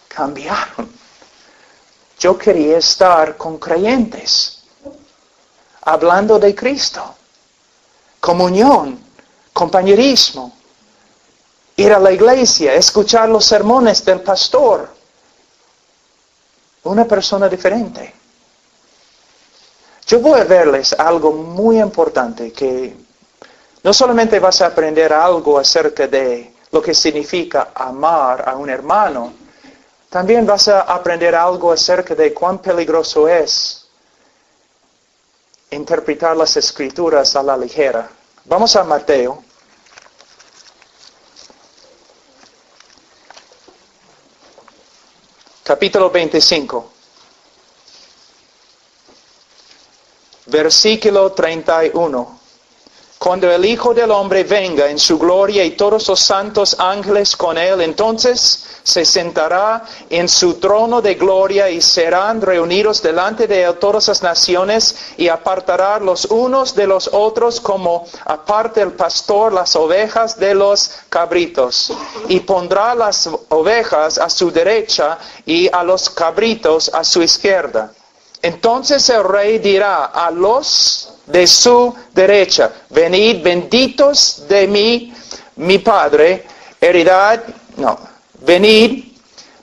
cambiaron. Yo quería estar con creyentes, hablando de Cristo, comunión, compañerismo, ir a la iglesia, escuchar los sermones del pastor. una persona diferente. Yo voy a verles algo muy importante, que no solamente vas a aprender algo acerca de lo que significa amar a un hermano, también vas a aprender algo acerca de cuán peligroso es interpretar las Escrituras a la ligera. Vamos a Mateo. Capítulo 25. Versículo 31. Cuando el Hijo del Hombre venga en su gloria y todos los santos ángeles con él, entonces se sentará en su trono de gloria y serán reunidos delante de él todas las naciones y apartará los unos de los otros como aparta el pastor las ovejas de los cabritos. Y pondrá las ovejas a su derecha y a los cabritos a su izquierda. Entonces el rey dirá a los de su derecha: venid, benditos de mi Padre, venid,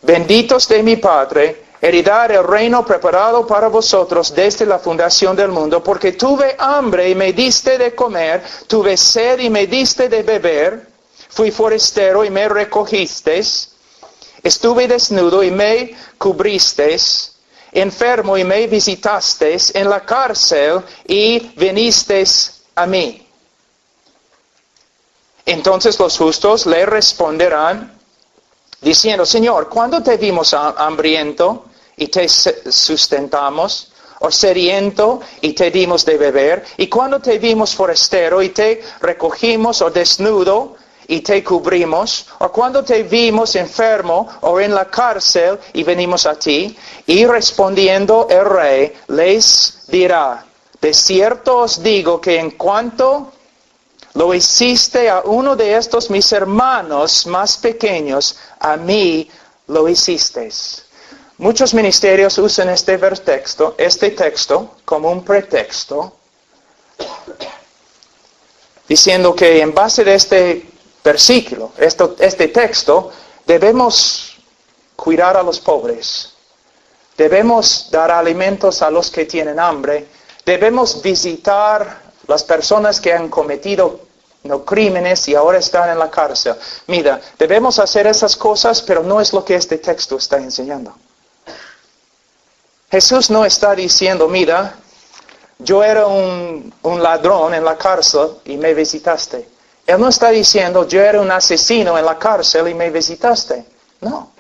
benditos de mi Padre, heredad el reino preparado para vosotros desde la fundación del mundo, porque tuve hambre y me diste de comer, tuve sed y me diste de beber, fui forastero y me recogisteis, estuve desnudo y me cubristeis, enfermo y me visitasteis, en la cárcel y vinisteis a mí. Entonces los justos le responderán, diciendo: Señor, ¿cuándo te vimos hambriento y te sustentamos? ¿O sediento y te dimos de beber? ¿Y cuándo te vimos forastero y te recogimos? ¿O desnudo y te cubrimos? ¿O cuando te vimos enfermo o en la cárcel y venimos a ti? Y respondiendo el rey les dirá: de cierto os digo que en cuanto lo hiciste a uno de estos mis hermanos más pequeños, a mí lo hicisteis. Muchos ministerios usan este texto como un pretexto, diciendo que en base de este versículo, este texto, debemos cuidar a los pobres, debemos dar alimentos a los que tienen hambre, debemos visitar las personas que han cometido crímenes y ahora están en la cárcel. Mira, debemos hacer esas cosas, pero no es lo que este texto está enseñando. Jesús no está diciendo: mira, yo era un ladrón en la cárcel y me visitaste. Él no está diciendo: yo era un asesino en la cárcel y me visitaste. No.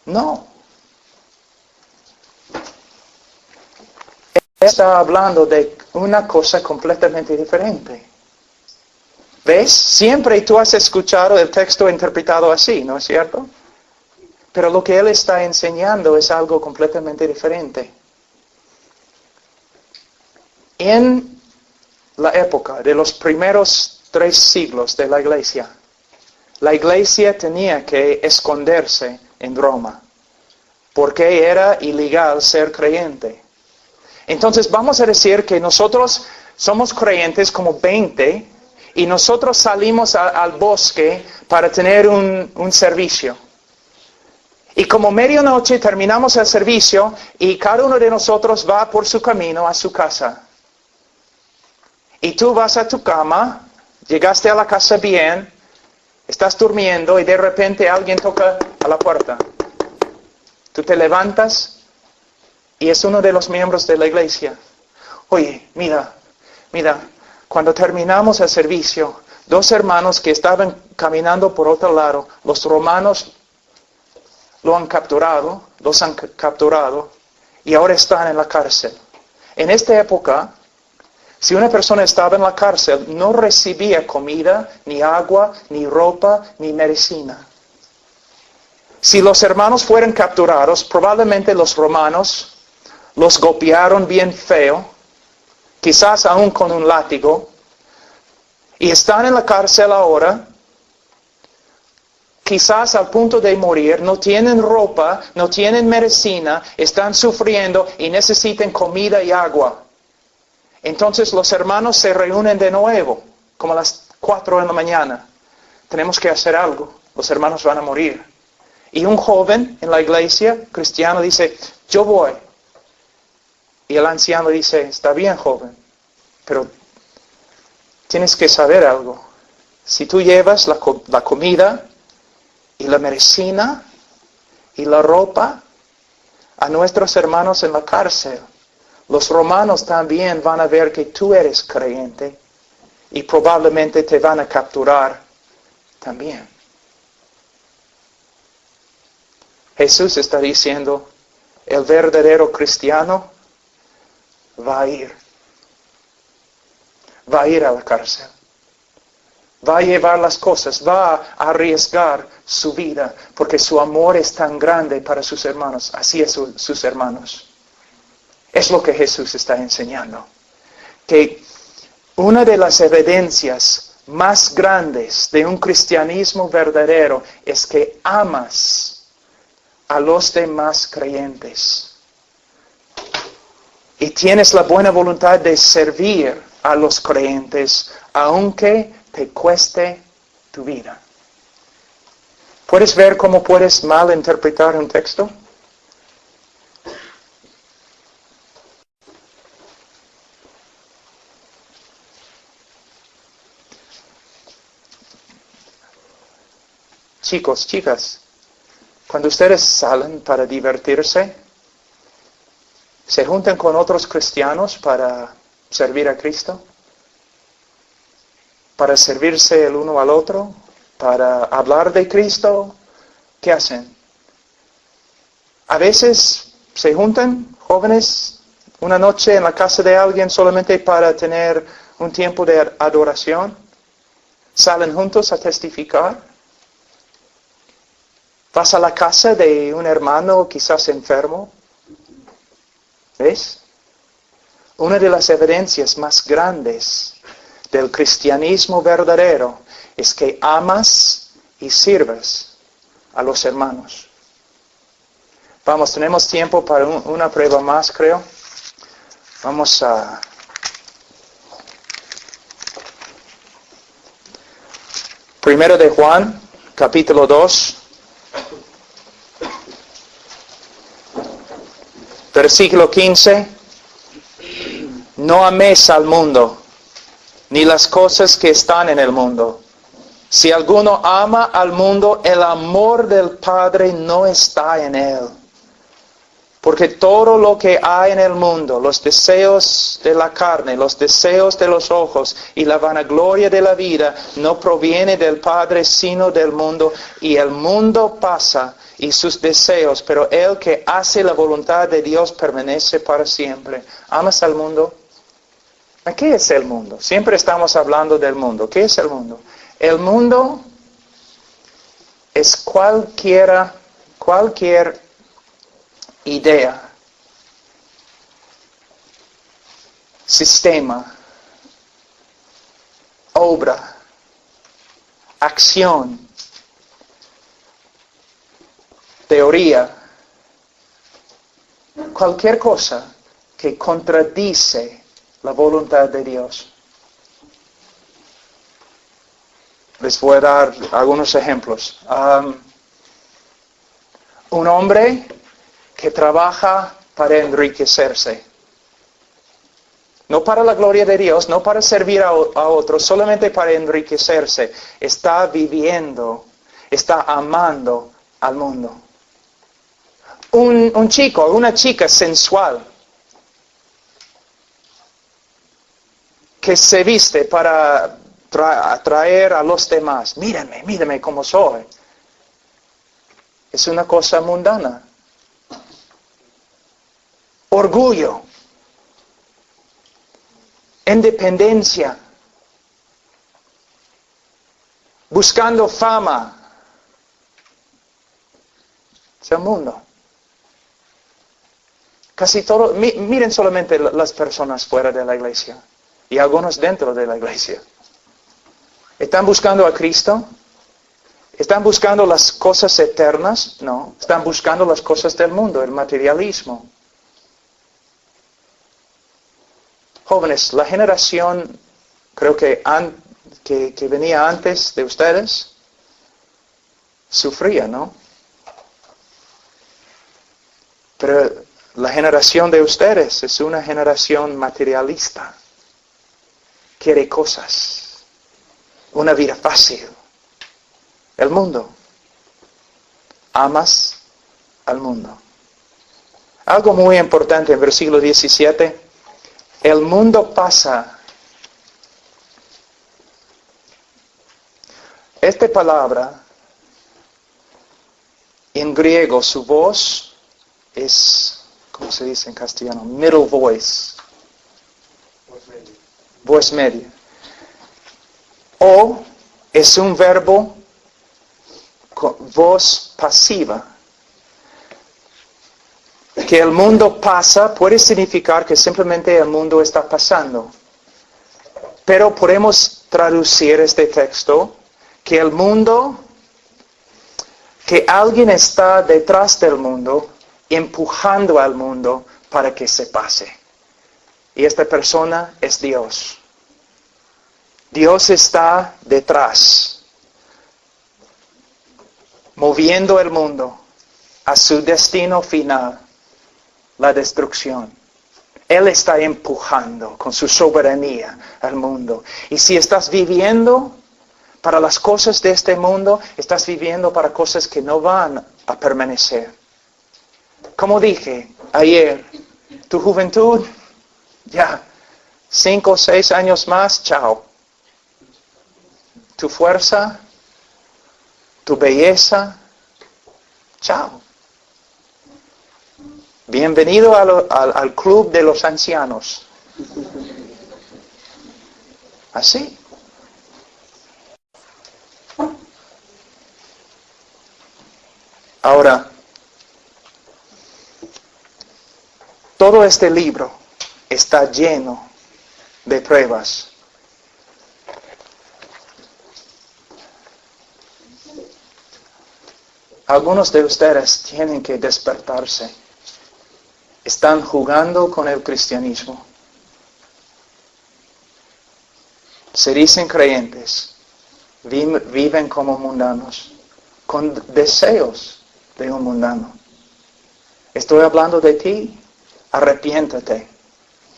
No. Él está hablando de una cosa completamente diferente. ¿Ves? Siempre tú has escuchado el texto interpretado así, ¿no es cierto? Pero lo que él está enseñando es algo completamente diferente. En la época de los primeros 3 siglos de la iglesia tenía que esconderse en Roma, porque era ilegal ser creyente. Entonces vamos a decir que nosotros somos creyentes como 20 y nosotros salimos al bosque para tener un servicio. Y como medianoche terminamos el servicio y cada uno de nosotros va por su camino a su casa. Y tú vas a tu cama, llegaste a la casa bien, estás durmiendo y de repente alguien toca a la puerta. Tú te levantas y es uno de los miembros de la iglesia. Oye, mira, cuando terminamos el servicio, 2 hermanos que estaban caminando por otro lado, los romanos los han capturado y ahora están en la cárcel. En esta época, si una persona estaba en la cárcel, no recibía comida, ni agua, ni ropa, ni medicina. Si los hermanos fueron capturados, probablemente los romanos los golpearon bien feo, quizás aún con un látigo, y están en la cárcel ahora, quizás al punto de morir, no tienen ropa, no tienen medicina, están sufriendo y necesitan comida y agua. Entonces los hermanos se reúnen de nuevo, como a las 4 de la mañana. Tenemos que hacer algo, los hermanos van a morir. Y un joven en la iglesia cristiana dice, yo voy. Y el anciano dice, está bien, joven, pero tienes que saber algo. Si tú llevas la comida y la medicina y la ropa a nuestros hermanos en la cárcel, los romanos también van a ver que tú eres creyente y probablemente te van a capturar también. Jesús está diciendo, el verdadero cristiano va a ir a la cárcel, va a llevar las cosas, va a arriesgar su vida, porque su amor es tan grande para sus hermanos, así es sus hermanos. Es lo que Jesús está enseñando, que una de las evidencias más grandes de un cristianismo verdadero es que amas a los demás creyentes. Y tienes la buena voluntad de servir a los creyentes, aunque te cueste tu vida. ¿Puedes ver cómo puedes malinterpretar un texto? Chicos, chicas, cuando ustedes salen para divertirse, ¿se juntan con otros cristianos para servir a Cristo? ¿Para servirse el uno al otro? ¿Para hablar de Cristo? ¿Qué hacen? A veces se juntan jóvenes una noche en la casa de alguien solamente para tener un tiempo de adoración. Salen juntos a testificar. Vas a la casa de un hermano quizás enfermo. ¿Ves? Una de las evidencias más grandes del cristianismo verdadero es que amas y sirves a los hermanos. Vamos, tenemos tiempo para una prueba más, creo. Vamos a... Primero de Juan, capítulo 2. Versículo 15. No améis al mundo, ni las cosas que están en el mundo. Si alguno ama al mundo, el amor del Padre no está en él. Porque todo lo que hay en el mundo, los deseos de la carne, los deseos de los ojos y la vanagloria de la vida, no proviene del Padre, sino del mundo. Y el mundo pasa y sus deseos, pero el que hace la voluntad de Dios permanece para siempre. ¿Amas al mundo? ¿Qué es el mundo? Siempre estamos hablando del mundo. ¿Qué es el mundo? El mundo es cualquier idea, sistema, obra, acción, teoría, cualquier cosa que contradice la voluntad de Dios. Les voy a dar algunos ejemplos. Un hombre que trabaja para enriquecerse. No para la gloria de Dios, no para servir a otros, solamente para enriquecerse. Está viviendo, está amando al mundo. Un chico, una chica sensual, que se viste para atraer a los demás. Mírenme como soy. Es una cosa mundana. Orgullo, independencia, buscando fama. Es el mundo. Casi todo, miren solamente las personas fuera de la iglesia y algunos dentro de la iglesia. ¿Están buscando a Cristo? ¿Están buscando las cosas eternas? No, están buscando las cosas del mundo, el materialismo. Jóvenes, la generación, creo que venía antes de ustedes, sufría, ¿no? Pero la generación de ustedes es una generación materialista. Quiere cosas, una vida fácil. El mundo. Amas al mundo. Algo muy importante en versículo 17. El mundo pasa. Esta palabra, en griego, su voz es, ¿cómo se dice en castellano? Middle voice. Voz media. O es un verbo con voz pasiva. Que el mundo pasa puede significar que simplemente el mundo está pasando. Pero podemos traducir este texto que el mundo, que alguien está detrás del mundo, empujando al mundo para que se pase. Y esta persona es Dios. Dios está detrás, moviendo el mundo a su destino final, la destrucción. Él está empujando con su soberanía al mundo. Y si estás viviendo para las cosas de este mundo, estás viviendo para cosas que no van a permanecer. Como dije ayer, tu juventud, ya, 5 o 6 años más, chao. Tu fuerza, tu belleza, chao. Bienvenido al club de los ancianos. Así. Ahora, todo este libro está lleno de pruebas. Algunos de ustedes tienen que despertarse. Están jugando con el cristianismo. Se dicen creyentes. Viven como mundanos. Con deseos de un mundano. Estoy hablando de ti. Arrepiéntate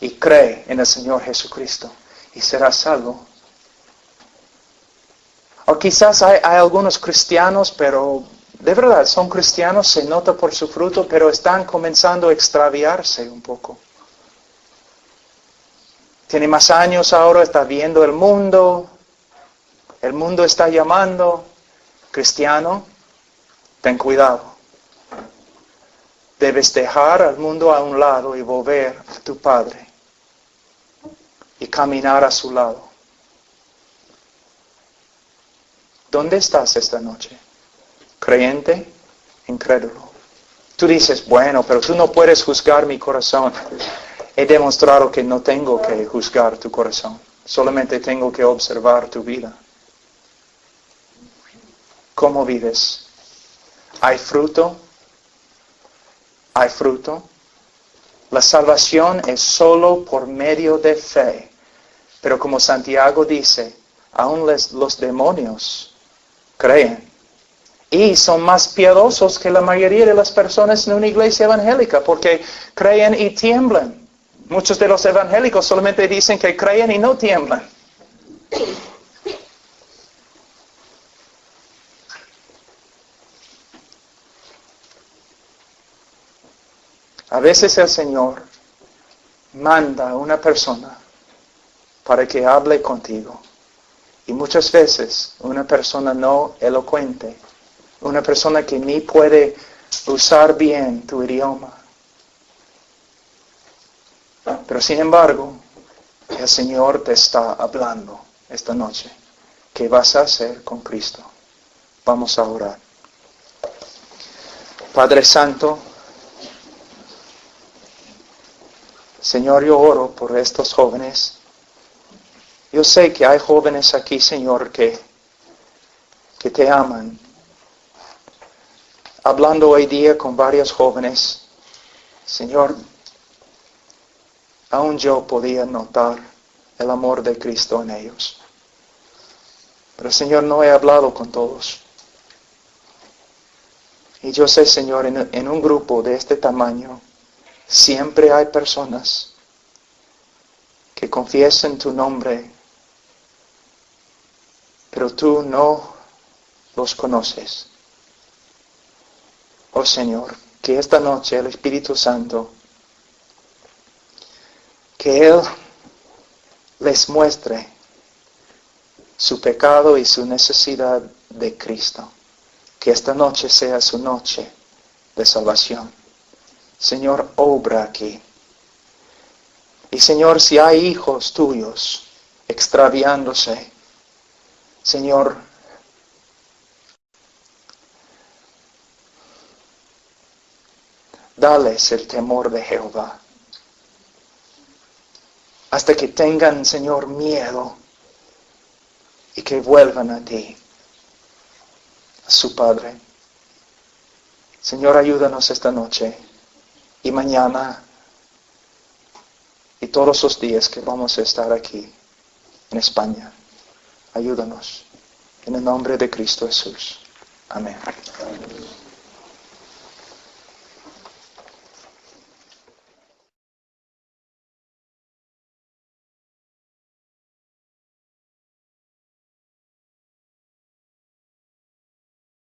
y cree en el Señor Jesucristo y serás salvo. O quizás hay algunos cristianos, pero de verdad son cristianos, se nota por su fruto, pero están comenzando a extraviarse un poco. Tiene más años ahora, está viendo el mundo está llamando. Cristiano, ten cuidado. Debes dejar al mundo a un lado y volver a tu Padre y caminar a su lado. ¿Dónde estás esta noche? ¿Creyente? Incrédulo. Tú dices, bueno, pero tú no puedes juzgar mi corazón. He demostrado que no tengo que juzgar tu corazón. Solamente tengo que observar tu vida. ¿Cómo vives? ¿Hay fruto? ¿Hay fruto? La salvación es solo por medio de fe. Pero como Santiago dice, aún los demonios creen. Y son más piadosos que la mayoría de las personas en una iglesia evangélica, porque creen y tiemblan. Muchos de los evangélicos solamente dicen que creen y no tiemblan. A veces el Señor manda a una persona para que hable contigo. Y muchas veces una persona no elocuente, una persona que ni puede usar bien tu idioma. Pero sin embargo, el Señor te está hablando esta noche. ¿Qué vas a hacer con Cristo? Vamos a orar. Padre Santo, Señor, yo oro por estos jóvenes. Yo sé que hay jóvenes aquí, Señor, que te aman. Hablando hoy día con varios jóvenes, Señor, aún yo podía notar el amor de Cristo en ellos. Pero Señor, no he hablado con todos. Y yo sé, Señor, en un grupo de este tamaño, siempre hay personas que confiesan tu nombre, pero tú no los conoces. Oh Señor, que esta noche el Espíritu Santo, que Él les muestre su pecado y su necesidad de Cristo. Que esta noche sea su noche de salvación. Señor, obra aquí. Y Señor, si hay hijos tuyos extraviándose, Señor, dales el temor de Jehová. Hasta que tengan, Señor, miedo y que vuelvan a ti, a su Padre. Señor, ayúdanos esta noche y mañana y todos los días que vamos a estar aquí en España. Ayúdanos. En el nombre de Cristo Jesús. Amén.